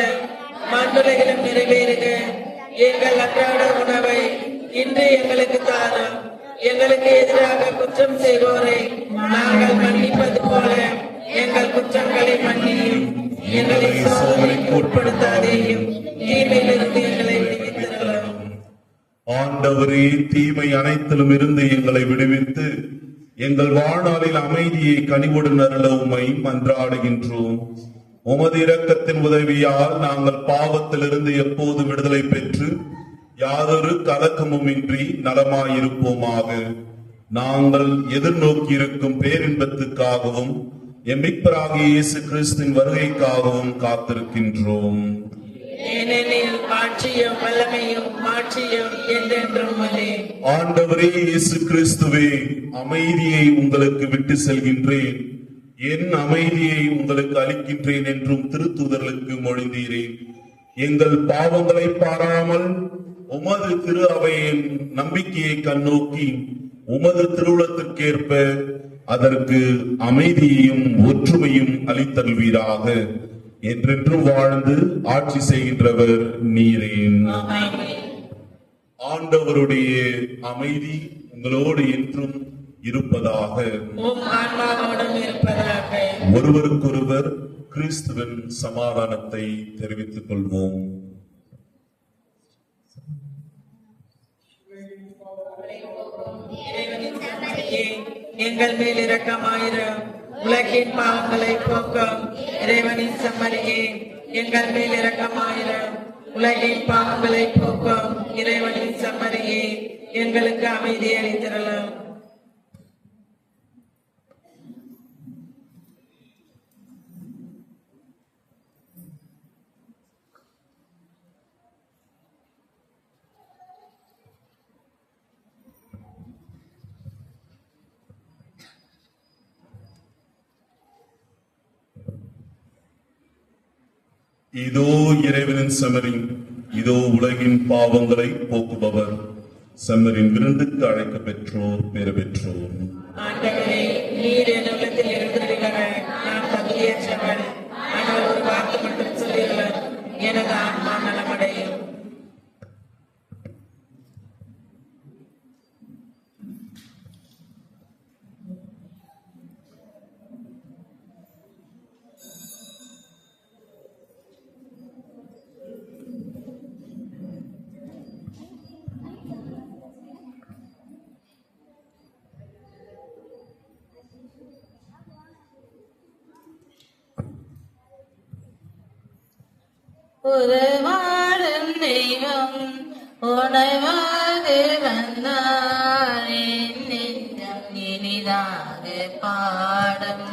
மண்ணுலகிலும் நிறைவேறுக. எங்கள் அன்றாட உணவை இன்று எங்களுக்கு தாரும். எங்களுக்கு எதிராக குற்றம் செய்வோரை நாங்கள் மன்னிப்பது போல எங்கள் குற்றங்களை மன்னியும். எங்களை சோதனைக்கு உட்படுத்தாதேயும், தீமையிலிருந்து எங்களை விடுவித்தருளும். ஆண்டவரே, தீமை அனைத்திலும் இருந்து எங்களை விடுவித்து எங்கள் வாழ்நாளில் அமைதியை கனிவுடன் அருள உம்மை மன்றாடுகின்றோம். உமது இரக்கத்தின் உதவியால் நாங்கள் பாவத்திலிருந்து எப்போது விடுதலை பெற்று யாதொரு கலக்கமுமின்றி நலமாயிருப்போமாக. நாங்கள் எதிர்நோக்கியிருக்கும் பேரின்பத்துக்காகவும் எம்மிப்பராகிய இயேசு கிறிஸ்துவின் வருகைக்காகவும் காத்திருக்கின்றோம். ஏனெனில் ஆட்சியும் வல்லமையும் மாட்சியும் என்றென்றும் உமதே. ஆண்டவரே இயேசு கிறிஸ்துவே, அமைதியை உங்களுக்கு விட்டு செல்கின்றேன், என் அமைதியை உங்களுக்கு அளிக்கின்றேன் என்றும் திருத்தூதர்களுக்கு மொழிந்தீரேன். எங்கள் பாவங்களை பாராமல் உமது திரு அவையின் நம்பிக்கையை கண்ணோக்கி உமது திருவுளத்திற்கேற்ப அதற்கு அமைதியையும் ஒற்றுமையும் அளித்தல்வீராக. என்றென்றும் வாழ்ந்து ஆட்சி செய்கின்றவர் நீரே. ஆண்டவருடைய அமைதி உங்களோடு என்றும் இருப்பதாக. உம் ஆன்மாவோடும் இருப்பதாக. ஒருவருக்கொருவர் கிறிஸ்துவின் சமாதானத்தை தெரிவித்துக் கொள்வோம். எங்கள் மேல் இரக்கமாயிரும். உலகின் பாவங்களை போக்கும் இறைவனின் செம்மறியே, எங்கள் மேல் இரக்கமாயிரும். உலகின் பாவங்களை போக்கும் இறைவனின் செம்மறியே, எங்களுக்கு அமைதி அளித்திரளும். இதோ இறைவனின் செம்மறி, இதோ உலகின் பாவங்களை போக்குபவர். செம்மறின் விருந்துக்கு அழைக்க பெற்றோர் பெற பெற்றோர். ஆண்டவரே, நீர் என் உள்ளத்தில் இருந்திருக்கிற நான் தகுதியற்றவன். ஆனால் ஒரு வார்த்தை மட்டும் சொல்லியுள்ளார், எனது ஆன்மா நலமடையும். உறவாடும் தெய்வம் உணவாக வந்தார், என் நெஞ்சம் இனிதாக பாடும்.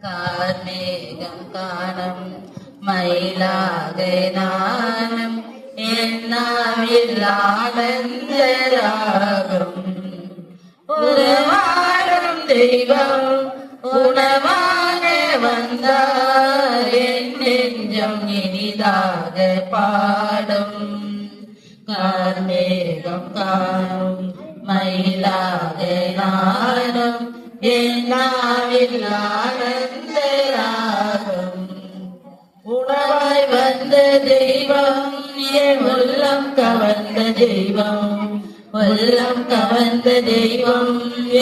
கார்மேகம் காணும் மயிலாக நானும் என்னாவில் ஆனந்தராகும். உறவாடும் தெய்வம் உணவாக வந்தார், என் நெஞ்சம் இனிதாக பாடும். கார்மேகம் காணும் மயிலாக நானும் என்னாவில் ஆனந்தராகும். உணவாய் வந்த தெய்வம் என் உள்ளம் கவர்ந்த தெய்வம், உள்ளம் கவர்ந்த தெய்வம்,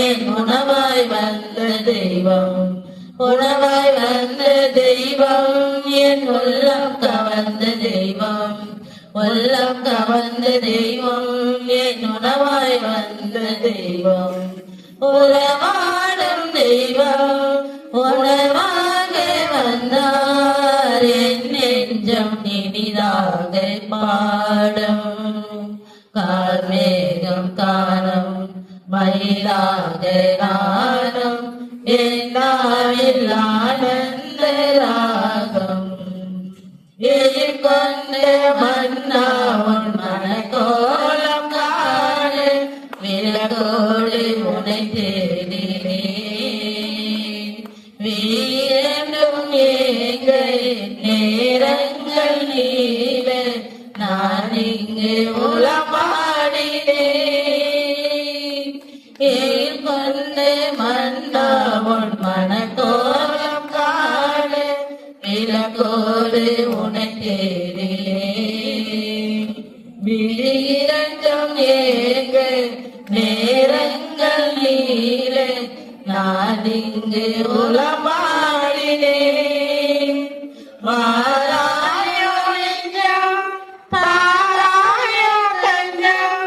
என் உணவாய் வந்த தெய்வம், உணவாய் வந்த தெய்வம், என் உள்ளம் கவர்ந்த தெய்வம், உள்ளம் கவர்ந்த தெய்வம், என் உணவாய் வந்த தெய்வம், உறவாடும் தெய்வம், உணவாக வந்தார், என் நெஞ்சம் இனிதாக பாடும். கார்மேகம் காணும் மயிலாக நாடும், என்னாவில் ஆனந்த ராகம், எதிர் கொண்ட மன்னாவன் மனக்கோலம் காண விலகோடு உனை தேடினே. வீரண்டும் ஏங்க நேரங்கள் நீல, நான் இங்கு உளமாடினேன். ஏன் கொண்ட மன்னாவன் மனக்கோலம் காண விலகோடு உனை தேடினே. வீரண்டும் ஏங்க நேரங்கள் நீல, நான் இங்கு உளமாடினேன். வாராயோ நெஞ்சம், தாராயோ தஞ்சம்,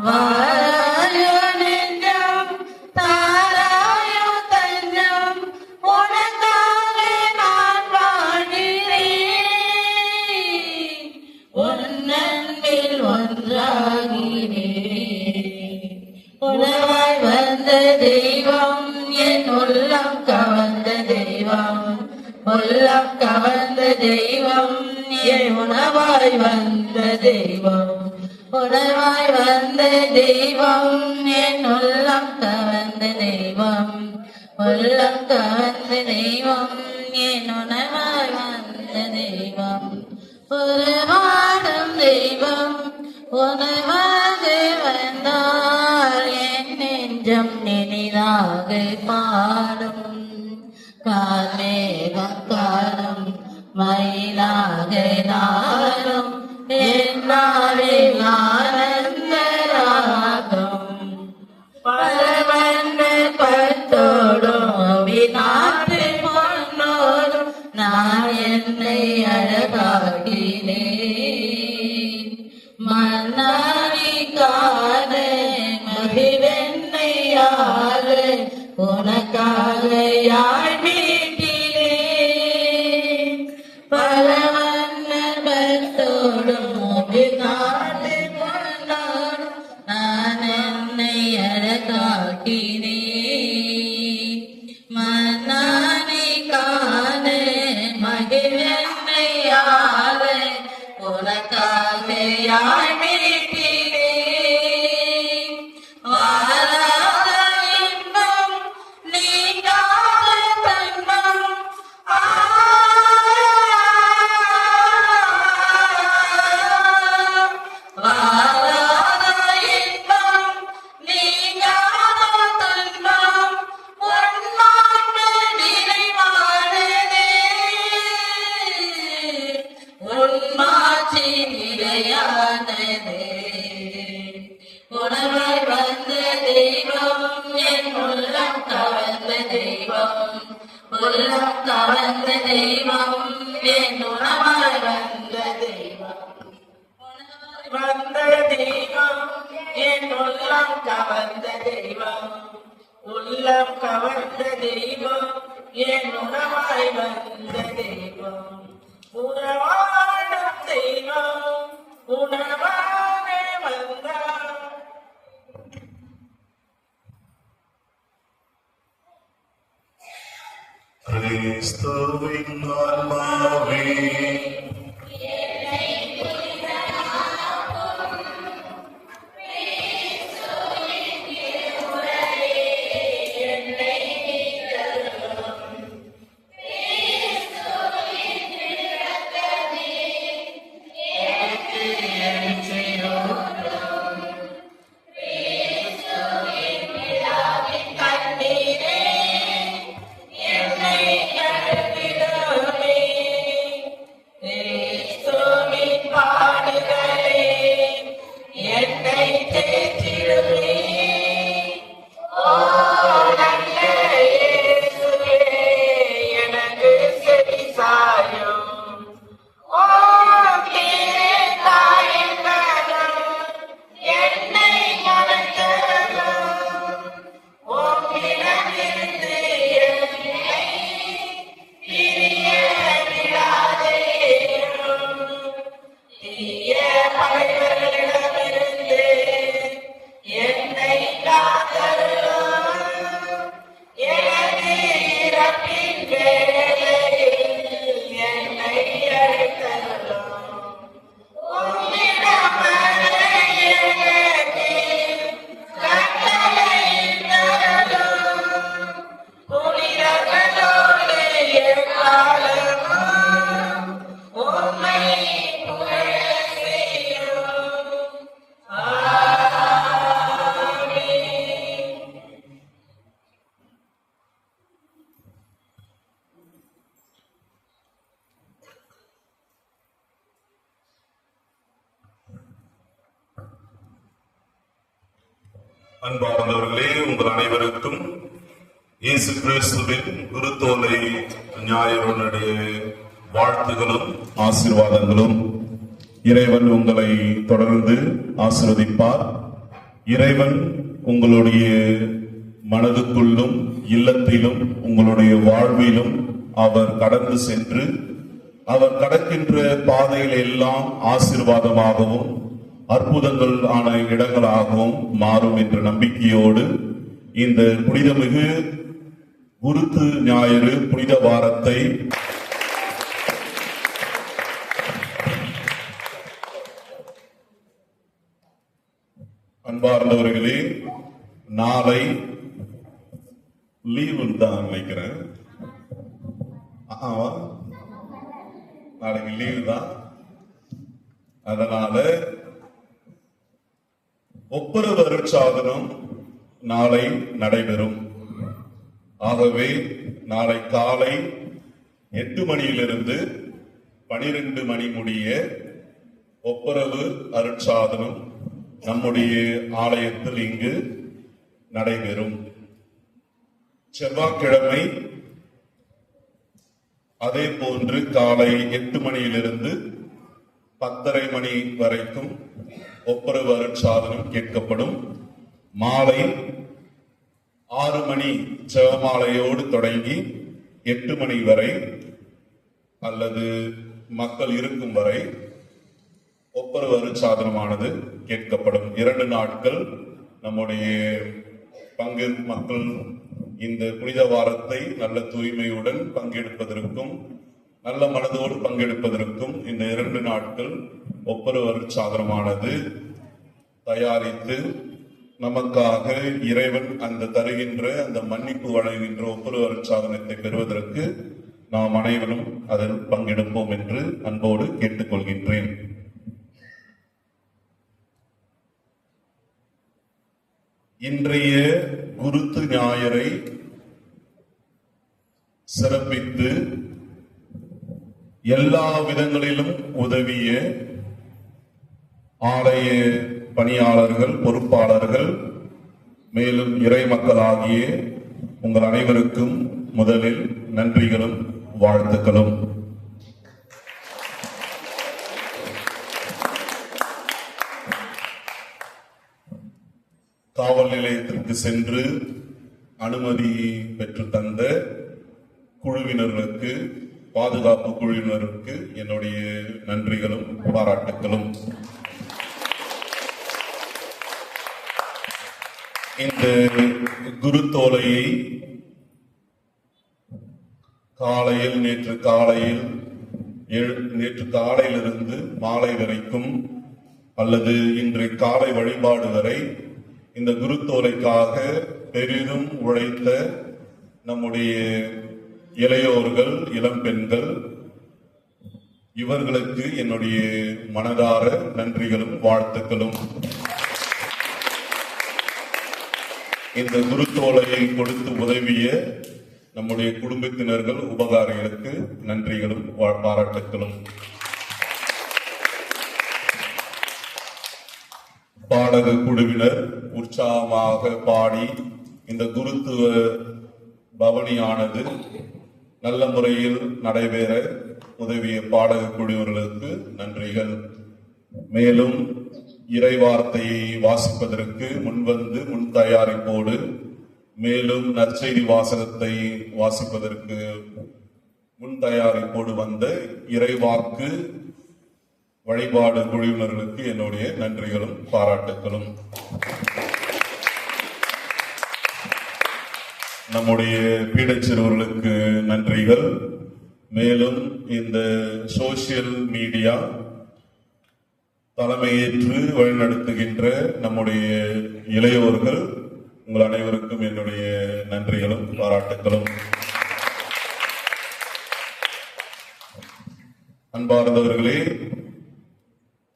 வாராயோ நெஞ்சம், தாராயோ தஞ்சம், உனக்காக நான் வாழ்கிறேன், உன்னன்பில் ஒன்றாகிறேன். உணவாய் வந்த தெய்வம், என் உள்ளம் கவர்ந்த தெய்வம், உள்ளம் கவர்ந்த தெய்வம், என் உணவாய் வந்த தெய்வம், உணவாய் வந்த தெய்வம், என் உள்ளம் கவர்ந்த தெய்வம், உள்ளம் கவர்ந்த தெய்வம், என் உணவாய் வந்த தெய்வம், உறவாடும் தெய்வம், உணவாக வந்தார், என் நெஞ்சம் நினைதாக பாடும். கார்மேகம் காணும் மயிலாக நாடும், என்னாவில் ஆனந்த ராகம், பரவன்ன பத்தோடும் அவிநாட்டு பொன்னோடும், நான் என்னை அழகாக்கினேன். மன்னாரி காண மகிழ்வெண்ணையாக, உனக்காக யாழ் மீட்டினேன். பலவண்ண பத்தோடும் அவிநாட்டு பொன்னோடும், நான் என்னை அழகாக்கினேன். மன்னாரி காண மகிழ்வெண்ணையாக, உனக்காக யாழ் மீட்டினேன். வாராத இன்பம், நீங்காத துன்பம், வாராத இன்பம், நீங்காத துன்பம், உன்மாண்பு நிறைவானதே, உன்மாட்சி நிலையானதே. உணவாய் வந்த தெய்வம், என் உள்ளம் கவர்ந்த தெய்வம், உள்ளம் கவர்ந்த தெய்வம், என் உணவாய் வந்த தெய்வம், உணவாய் வந்த தெய்வம், என் உள்ளம் கவர்ந்த தெய்வம், உள்ளம் கவர்ந்த தெய்வம், என் உணவாய் வந்த தெய்வம், உறவாடும் தெய்வம், உணவாக வந்தார். கிறிஸ்துவின் ஆன்மாவே கண்ணீரே அன்பார்ந்தவர்களே, உங்கள் அனைவருக்கும் இயேசு கிறிஸ்துவின் குருத்தோலை ஞாயிறுடைய வாழ்த்துகளும் ஆசீர்வாதங்களும். இறைவன் உங்களை தொடர்ந்து ஆசீர்வதிப்பார். இறைவன் உங்களுடைய மனதுக்குள்ளும் இல்லத்திலும் உங்களுடைய வாழ்விலும் அவர் கடந்து சென்று அவர் கடக்கின்ற பாதையில் எல்லாம் ஆசீர்வாதமாகவும் அற்புதங்கள் ஆன இடங்களாகவும் மாறும் என்ற நம்பிக்கையோடு இந்த புனிதமிகு குருத்து ஞாயிறு புனித வாரத்தை அன்பார்ந்தவர்களே, நாளை லீவு தான் நினைக்கிறேன். நாளைக்கு லீவு தான். அதனால ஒப்புரவு அருட்சாதனம் நாளை நடைபெறும். ஆகவே நாளை காலை 8 மணியிலிருந்து 12 மணி முடிய ஒப்புரவு அருட்சாதனம் நம்முடைய ஆலயத்தில் இங்கு நடைபெறும். செவ்வாய்க்கிழமை அதே போன்று காலை 8 மணியிலிருந்து 10:30 மணி வரைக்கும் ஒப்புரவு அருட்சாதனம் கேட்கப்படும். மாலை 6 மணி ஜெபமாலையோடு தொடங்கி 8 மணி வரை அல்லது மக்கள் இருக்கும் வரை ஒப்புரவு அருட்சாதனமானது கேட்கப்படும். 2 நாட்கள் நம்முடைய பங்கு மக்கள் இந்த புனித வாரத்தை நல்ல தூய்மையுடன் பங்கெடுப்பதற்கும் நல்ல மனதோடு பங்கெடுப்பதற்கும் இந்த 2 நாட்கள் ஒப்புரவு அருட்சாதனமானது தயாரித்து நமக்காக இறைவன் அந்த தருகின்ற அந்த மன்னிப்பு வழங்குகின்ற ஒப்புரவு அருட்சாதனத்தை பெறுவதற்கு நாம் அனைவரும் அதில் பங்கெடுப்போம் என்று அன்போடு கேட்டுக்கொள்கின்றேன். இன்றைய குருத்து ஞாயிறை சிறப்பித்து எல்லா விதங்களிலும் உதவிய ஆலய பணியாளர்கள், பொறுப்பாளர்கள், மேலும் இறை மக்களாகிய உங்கள் அனைவருக்கும் முதலில் நன்றிகளும் வாழ்த்துக்களும். காவல் நிலையத்திற்கு சென்று அனுமதி பெற்று தந்த குழுவினர்களுக்கு, பாதுகாப்பு குழுவினருக்கு என்னுடைய நன்றிகளும் பாராட்டுகளும். இந்த குருத்தோலையை நேற்று காலையிலிருந்து மாலை வரைக்கும் அல்லது இன்று காலை வழிபாடு வரை இந்த குருத்தோலைக்காக பெரிதும் உழைத்த நம்முடைய இளையோர்கள், இளம்பெண்கள், இவர்களுக்கு என்னுடைய மனதார நன்றிகளும் வாழ்த்துக்களும். இந்த குருத்தோலையை கொடுத்து உதவிய நம்முடைய குடும்பத்தினர்கள், உபகாரிகளுக்கு நன்றிகளும் பாராட்டுகளும். பாடக குழுவினர் உற்சாகமாக பாடி இந்த குருத்துவ பவனியானது நல்ல முறையில் நடைபெற உதவிய பாடக குழுவினர்களுக்கு நன்றிகள். மேலும் இறைவார்த்தையை வாசிப்பதற்கு முன்வந்து முன் தயாரிப்போடு, மேலும் நற்செய்தி வாசகத்தை வாசிப்பதற்கு முன் தயாரிப்போடு வந்த இறைவாக்கு வழிபாடு குழுவினர்களுக்கு என்னுடைய நன்றிகளும் பாராட்டுகளும். நம்முடைய பீடச் சிறுவர்களுக்கு நன்றிகள். மேலும் இந்த சோசியல் மீடியா தலைமையேற்று வழிநடத்துகின்ற நம்முடைய இளையோர்கள், உங்கள் அனைவருக்கும் என்னுடைய நன்றிகளும் பாராட்டுகளும். அன்பார்ந்தவர்களே,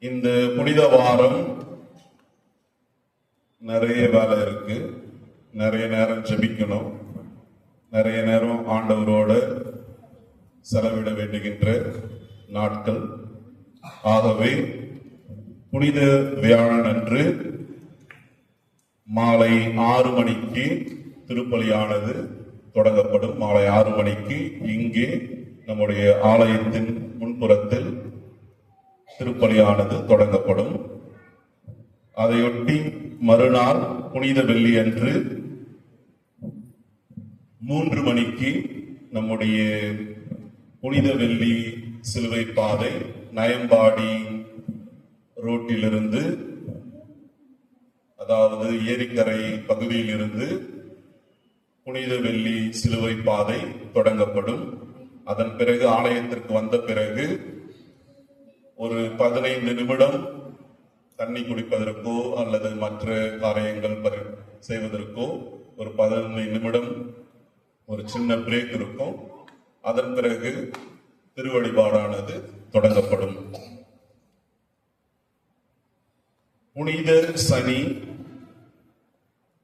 இந்த புனித வாரம் நிறைய வேலை இருக்கு. நிறைய நேரம் ஜெபிக்கணும், நிறைய நேரம் ஆண்டவரோட செலவிட வேண்டுகின்ற நாட்கள். ஆகவே புனித வியாழன் அன்று மாலை 6 மணிக்கு திருப்பலியானது தொடங்கப்படும். மாலை 6 மணிக்கு இங்கே நம்முடைய ஆலயத்தின் முன்புறத்தில் திருப்பலியானது தொடங்கப்படும். அதையொட்டி மறுநாள் புனித வெள்ளி அன்று 3 மணிக்கு நம்முடைய புனித வெள்ளி சிலுவை பாதை நயம்பாடி ரோட்டிலிருந்து, அதாவது ஏரிக்கரை பகுதியிலிருந்து புனித வெள்ளி சிலுவை பாதை தொடங்கப்படும். அதன் பிறகு ஆலயத்திற்கு வந்த பிறகு ஒரு 15 நிமிடம் தண்ணி குடிப்பதற்கோ அல்லது மற்ற காரியங்கள் செய்வதற்கோ ஒரு 15 நிமிடம் ஒரு சின்ன பிரேக் இருக்கும். அதன் பிறகு திருவழிபாடானது தொடங்கப்படும். புனித சனி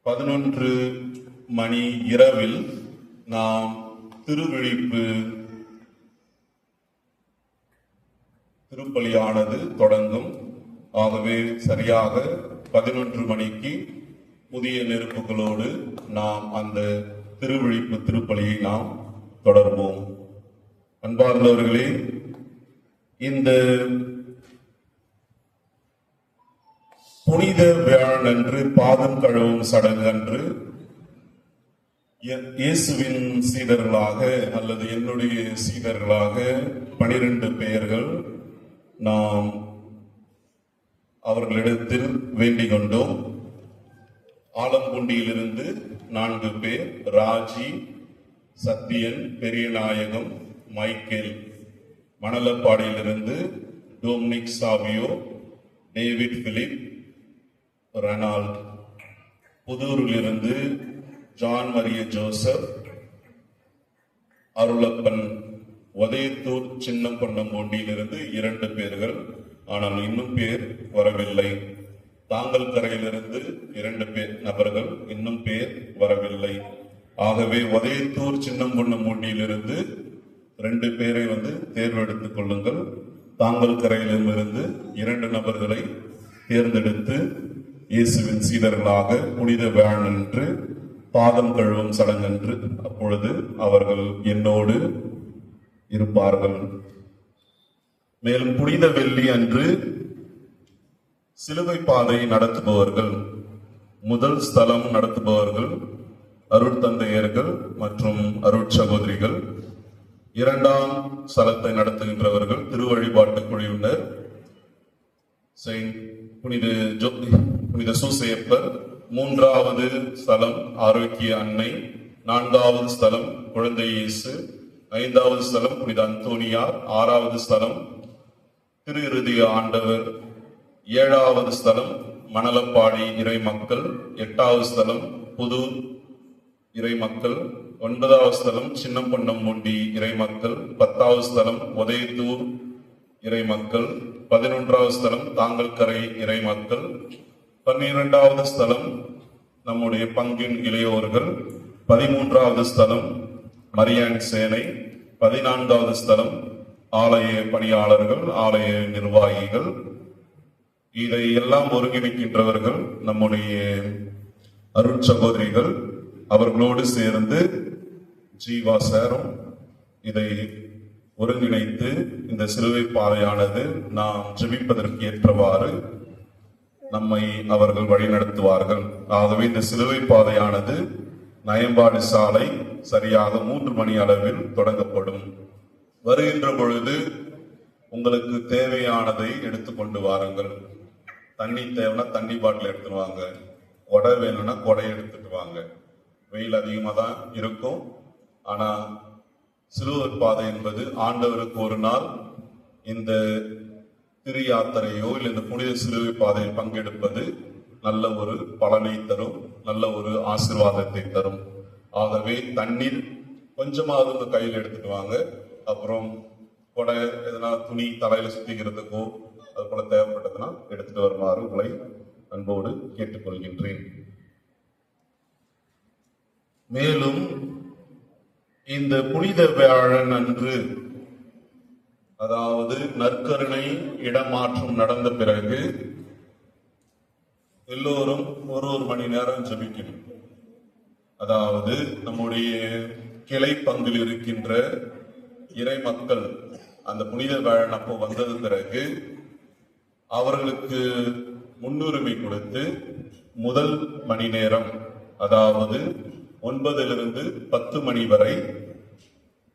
11 மணி இரவில் நாம் திருவிழிப்பு திருப்பலியானது தொடங்கும். ஆகவே சரியாக 11 மணிக்கு புதிய நெருப்புகளோடு நாம் அந்த திருவிழிப்பு திருப்பலியை நாம் தொடர்வோம். அன்பார்ந்தவர்களே, இந்த புனித வியாழன் அன்று பாதம் கழுவும் சடங்கு அன்று இயேசுவின் சீடர்களாக அல்லது என்னுடைய சீடர்களாக 12 பெயர்கள் நாம் அவர்களிடத்தில் வேண்டிக் கொண்டோம். ஆலம்புண்டியிலிருந்து 4 பேர், ராஜி, சத்தியன், பெரியநாயகம், மைக்கேல். மணலப்பாடியிலிருந்து Dominic Savio, David Philip, Reynold. புதூரிலிருந்து John Maria Joseph, Arulappan. Udayathur சின்னம்பொன்னம்பூண்டியிலிருந்து 2 பேர்கள், ஆனால் இன்னும் பேர் வரவில்லை. தாங்கல் கரையிலிருந்து 2 நபர்கள், இன்னும் பேர் வரவில்லை. ஆகவே உதயத்தூர் சின்னம்பொன்னம்பூண்டியிலிருந்து 2 பேரை தேர்வெடுத்துக் கொள்ளுங்கள். தாங்கல் கரையிலிருந்து 2 நபர்களை தேர்ந்தெடுத்து இயேசுவின் சீடர்களாக புனித வியாழன் அன்று பாதம் கழுவும் சடங்கன்று அப்பொழுது அவர்கள் என்னோடு இருப்பார்கள். மேலும் புனித வெள்ளி அன்று சிலுவை பாதை நடத்துபவர்கள், முதல் ஸ்தலம் நடத்துபவர்கள் அருட்தந்தையர்கள் மற்றும் அருட்சகோதரிகள். 2ஆம் ஸ்தலத்தை நடத்துகின்றவர்கள் திருவழிபாட்டு குழுவினர், புனித சூசையப்பர். 3வது ஸ்தலம் ஆரோக்கிய அன்னை. 4வது ஸ்தலம் குழந்தை இயேசு. 5வது ஸ்தலம் புனித அந்தோனியார். 6வது ஸ்தலம் திரு இருதய ஆண்டவர். 7வது ஸ்தலம் மணலப்பாடி இறை மக்கள். 8வது ஸ்தலம் புதூர் இறை மக்கள். 9வது ஸ்தலம் சின்னம்பொன்னம்பூண்டி இறை மக்கள். 10வது ஸ்தலம் உதயத்தூர் இறை மக்கள். 11வது ஸ்தலம் தாங்கல் கரை இறை மக்கள். 12வது ஸ்தலம் நம்முடைய பங்கின் இளையோர்கள். 13வது ஸ்தலம் மரியான் சேனை. 14வது ஸ்தலம் ஆலய பணியாளர்கள், ஆலய நிர்வாகிகள். இதை எல்லாம் ஒருங்கிணைக்கின்றவர்கள் நம்முடைய அருட்சகோதரிகள். அவர்களோடு சேர்ந்து ஜீவா சாரும் இதை ஒருங்கிணைத்து இந்த சிலுவை பாதையானது நாம் ஜெபிப்பதற்கு ஏற்றவாறு நம்மை அவர்கள் வழிநடத்துவார்கள். ஆகவே இந்த சிலுவை பாதையானது நயம்பாடி சாலை சரியாக 3 மணி அளவில் தொடங்கப்படும். வருகின்ற பொழுது உங்களுக்கு தேவையானதை எடுத்துக்கொண்டு வாருங்கள். தண்ணி தேவைன்னா தண்ணி பாட்டில் எடுத்துட்டு வாங்க, கொடை வேணும்னா கொடை எடுத்துட்டு வாங்க. வெயில் அதிகமாக தான் இருக்கும். ஆனா சிலுவை பாதை என்பது ஆண்டவருக்கு ஒரு நாள் இந்த திரு யாத்திரையோ இல்லை இந்த புனித சிலுவை பாதையில் பங்கெடுப்பது நல்ல ஒரு பலனை தரும், நல்ல ஒரு ஆசீர்வாதத்தை தரும். ஆகவே தண்ணீர் கொஞ்சமாவது உங்க கையில் எடுத்துட்டு வாங்க. அப்புறம் கொடை எதனா துணி தலையில சுத்திக்கிறதுக்கோ அது போல தேவைப்பட்டதுன்னா எடுத்துட்டு வருமாறு உங்களை அன்போடு கேட்டுக்கொள்கின்றேன். மேலும் இந்த புனித வியாழன் அன்று, அதாவது நற்கருணை இடமாற்றம் நடந்த பிறகு எல்லோரும் ஒரு மணி நேரம் ஜெபிக்கணும். அதாவது நம்முடைய கிளை பங்கில் இருக்கின்ற இறை மக்கள் அந்த புனித வேளன் அப்போ வந்தது பிறகு அவர்களுக்கு முன்னுரிமை கொடுத்து முதல் மணி நேரம், அதாவது 9 to 10 மணி வரை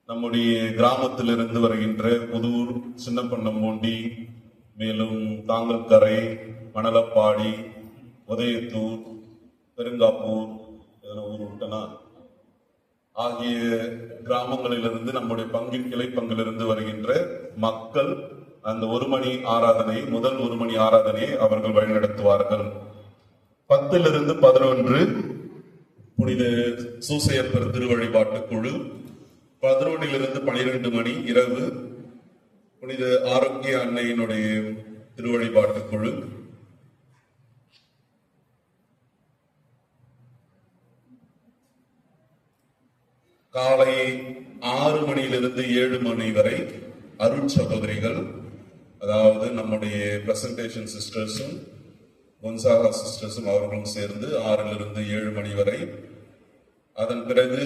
நம்முடைய கிராமத்திலிருந்து வருகின்ற புதூர், சின்னப்பண்ணம்பூண்டி, மேலும் தாங்கல்கரை, மணலப்பாடி, உதயத்தூர், பெருங்காப்பூர் ஊர் விட்டனா ஆகிய கிராமங்களிலிருந்து நம்முடைய பங்கின் கிளை பங்கிலிருந்து வருகின்ற மக்கள் அந்த 1 மணி ஆராதனை, முதல் 1 மணி ஆராதனையை அவர்கள் வழிநடத்துவார்கள். 10 to 11 புனித சூசையப்பர் திருவழிபாட்டு குழு, 11 to 12 மணி இரவு புனித ஆரோக்கிய அன்னையினுடைய திருவழிபாட்டு குழு, காலை 6 மணியிலிருந்து 7 மணி வரை அருட் சகோதரிகள், அதாவது நம்முடைய பிரசன்டேஷன் சிஸ்டர்ஸும் கொன்சாகா சிஸ்டர்ஸும் அவர்களும் சேர்ந்து 6 to 7 மணி வரை. அதன் பிறகு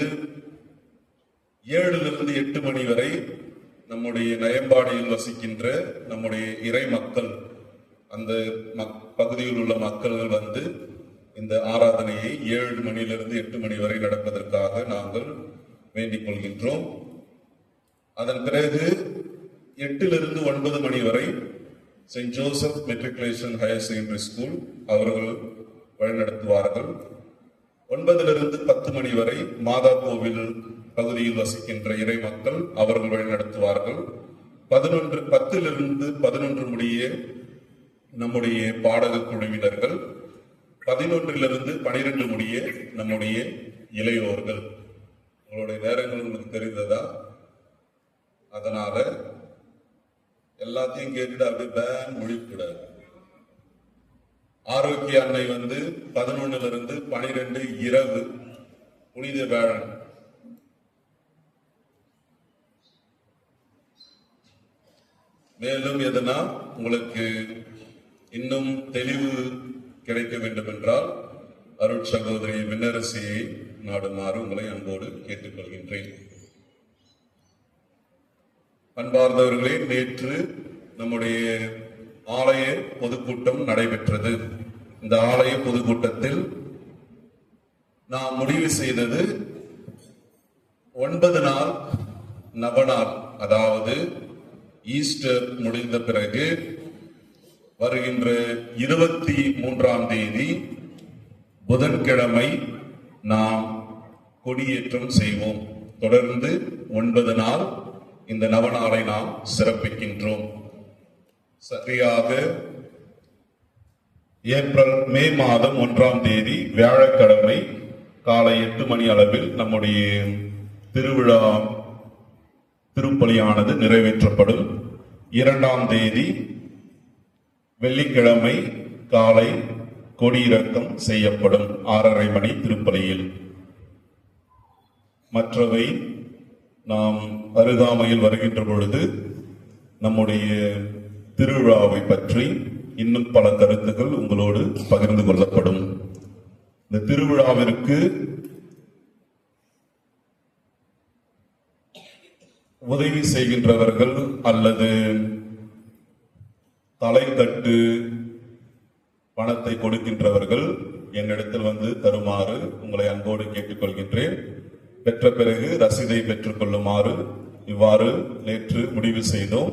7 to 8 மணி வரை நம்முடைய நயம்பாடியில் வசிக்கின்ற நம்முடைய இறை மக்கள், அந்த பகுதியில் உள்ள மக்கள் வந்து இந்த ஆராதனையை 7 மணியிலிருந்து 8 மணி வரை நடப்பதற்காக நாங்கள் வேண்டிக் கொள்கின்றோம். அதன் பிறகு 8 to 9 மணி வரை Saint Joseph matriculation higher secondary school அவர்கள் வழிநடத்துவார்கள். 9 to 10 மணி வரை மாதா கோவில் பகுதியில் வசிக்கின்ற இறை மக்கள் அவர்கள் வழிநடத்துவார்கள். 10 to 11 முடிய நம்முடைய பாடக குழுவினர்கள், 11 to 12 முடிய நம்முடைய இளையோர்கள். உங்களுடைய நேரங்கள் உங்களுக்கு தெரிந்ததா? அதனால எல்லாத்தையும் கேட்டுட்டு அப்படியே பேன் முடிக்கூடாது. ஆரோக்கிய அன்னை வந்து 11 to 12 இரவு புனித வேளன். மேலும் எதனா உங்களுக்கு இன்னும் தெளிவு கிடைக்க வேண்டும் என்றால் அருட் சகோதரி விண்ணரசியை நாடுமாறு உங்களை அன்போடு கேட்டுக்கொள்கின்றேன். அன்பார்ந்தவர்களே, நேற்று நம்முடைய ஆலய பொதுக்கூட்டம் நடைபெற்றது. இந்த ஆலய பொதுக்கூட்டத்தில் நாம் முடிவு செய்தது 9 நாள் நவநாள், அதாவது ஈஸ்டர் முடிந்த பிறகு வருகின்ற 23ஆம் தேதி புதன்கிழமை நாம் கொடியேற்றம் செய்வோம். தொடர்ந்து 9 நாள் இந்த நவநாளை நாம் சிறப்பிக்கின்றோம். சரியாக மே மாதம் 1ஆம் தேதி வியாழக்கிழமை காலை 8 மணி அளவில் நம்முடைய திருவிழா திருப்பலியானது நிறைவேற்றப்படும். 2ஆம் தேதி வெள்ளிக்கிழமை காலை கொடியிறக்கம் செய்யப்படும் 6:30 மணி திருப்பலியில். மற்றவை நாம் அருகாமையில் வருகின்ற பொழுது நம்முடைய திருவிழாவை பற்றி இன்னும் பல கருத்துக்கள் உங்களோடு பகிர்ந்து கொள்ளப்படும். இந்த திருவிழாவிற்கு உதவி செய்கின்றவர்கள் அல்லது தலைக்கட்டு பணத்தை கொடுக்கின்றவர்கள் என்னிடத்தில் வந்து தருமாறு உங்களை அன்போடு கேட்டுக்கொள்கின்றேன். பெற்ற பிறகு ரசீதை பெற்றுக் கொள்ளுமாறு இவ்வாறு நேற்று முடிவு செய்தோம்.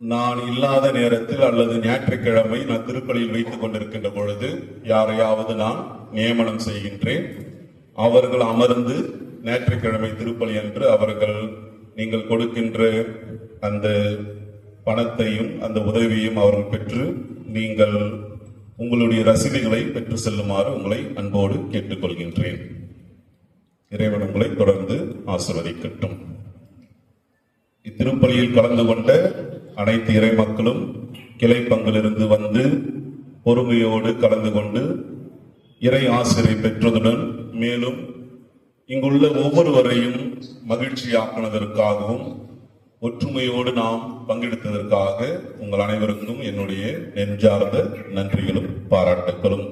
நான் இல்லாத நேரத்தில் அல்லது ஞாயிற்றுக்கிழமை நான் திருப்பலியில் வைத்துக் கொண்டிருக்கின்ற பொழுது யாரையாவது நான் நியமனம் செய்கின்றேன். அவர்கள் அமர்ந்து ஞாயிற்றுக்கிழமை திருப்பலி அன்று அவர்கள் நீங்கள் கொடுக்கின்ற அந்த பணத்தையும் அந்த உதவியையும் அவர்கள் பெற்று நீங்கள் உங்களுடைய ரசீதுகளை பெற்று செல்லுமாறு உங்களை அன்போடு கேட்டுக்கொள்கின்றேன். இறைவன் உங்களை தொடர்ந்து ஆசீர்வதிக்கட்டும். இத்திருப்பலியில் கலந்து கொண்ட அனைத்து இறை மக்களும் கிளை பங்கிலிருந்து வந்து பொறுமையோடு கலந்து கொண்டு இறை ஆசிரியை பெற்றதுடன் மேலும் இங்குள்ள ஒவ்வொருவரையும் மகிழ்ச்சியாக்குவதற்காகவும் ஒற்றுமையோடு நாம் பங்கெடுத்ததற்காக உங்கள் அனைவருக்கும் என்னுடைய நெஞ்சார்ந்த நன்றிகளும் பாராட்டுகளும்.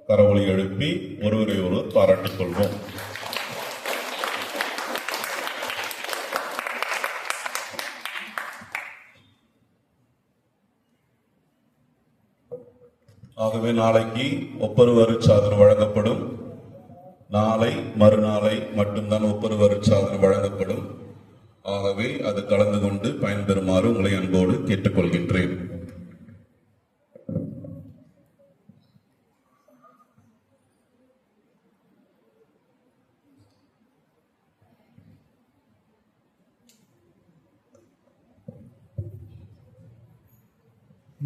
கரவொலி எழுப்பி ஒருவரை ஒருவர் பாராட்டிக் கொள்வோம். ஆகவே நாளைக்கு ஒப்பருவரு சாதனம் வழங்கப்படும். நாளை மறுநாளை மட்டும்தான் ஒப்பருவரு சாதனம் வழங்கப்படும். ஆகவே அது கலந்து கொண்டு பயன்பெறுமாறு உங்களை அன்போடு கேட்டுக்கொள்கின்றேன்.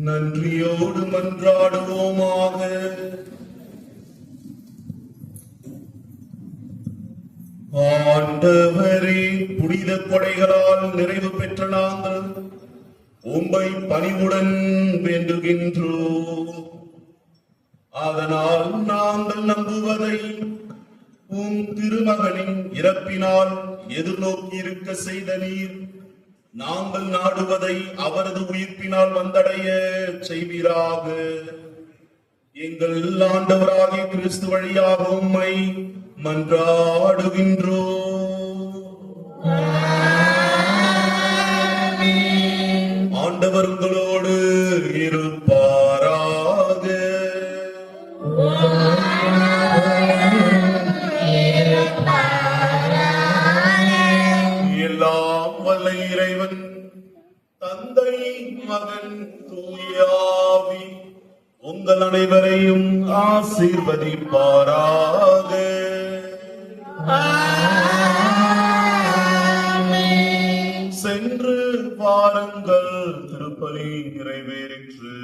நன்றியோடு மன்றாடுவோமாக. ஆண்டவரே, புனித கொடைகளால் நிறைவு பெற்ற நாங்கள் உம்மை பணிவுடன் வேண்டுகின்றோம். அதனால் நாங்கள் நம்புவதை உம் திருமகனின் இறப்பினால் எதிர்நோக்கி இருக்க செய்த நீர், நாங்கள் நாடுவதை அவரது உயிர்ப்பினால் வந்தடைய செய்வீராக. எங்கள் ஆண்டவராகிய கிறிஸ்து வழியாக உம்மை மன்றாடுகின்றோம். ஆண்டவர் உங்களோடு இருப்பாராக. எல்லாம் வல்ல இறைவன் தந்தை, மகன், தூயாவி உங்கள் அனைவரையும் ஆசீர்வதிப்பாராக. சென்று வாருங்கள், திருப்பலி நிறைவேறிற்று.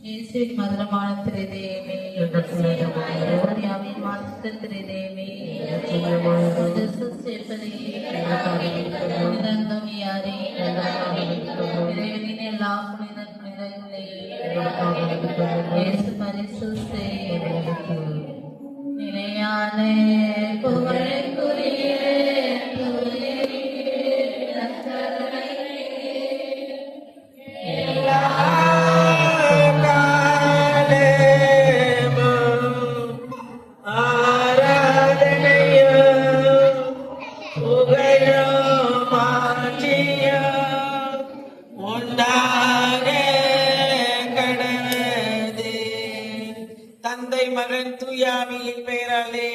இயேசுவின் மதுரமான திருதயமே, மரியாவின் மாற்ற திருதயமே, யாரே இறைவனின் எல்லா புனித புனிதங்களே, இயேசு பரிசுத்தே நிலையான புகழுக்குரிய தந்தை, மகன், தூயாவியின் பெயராலே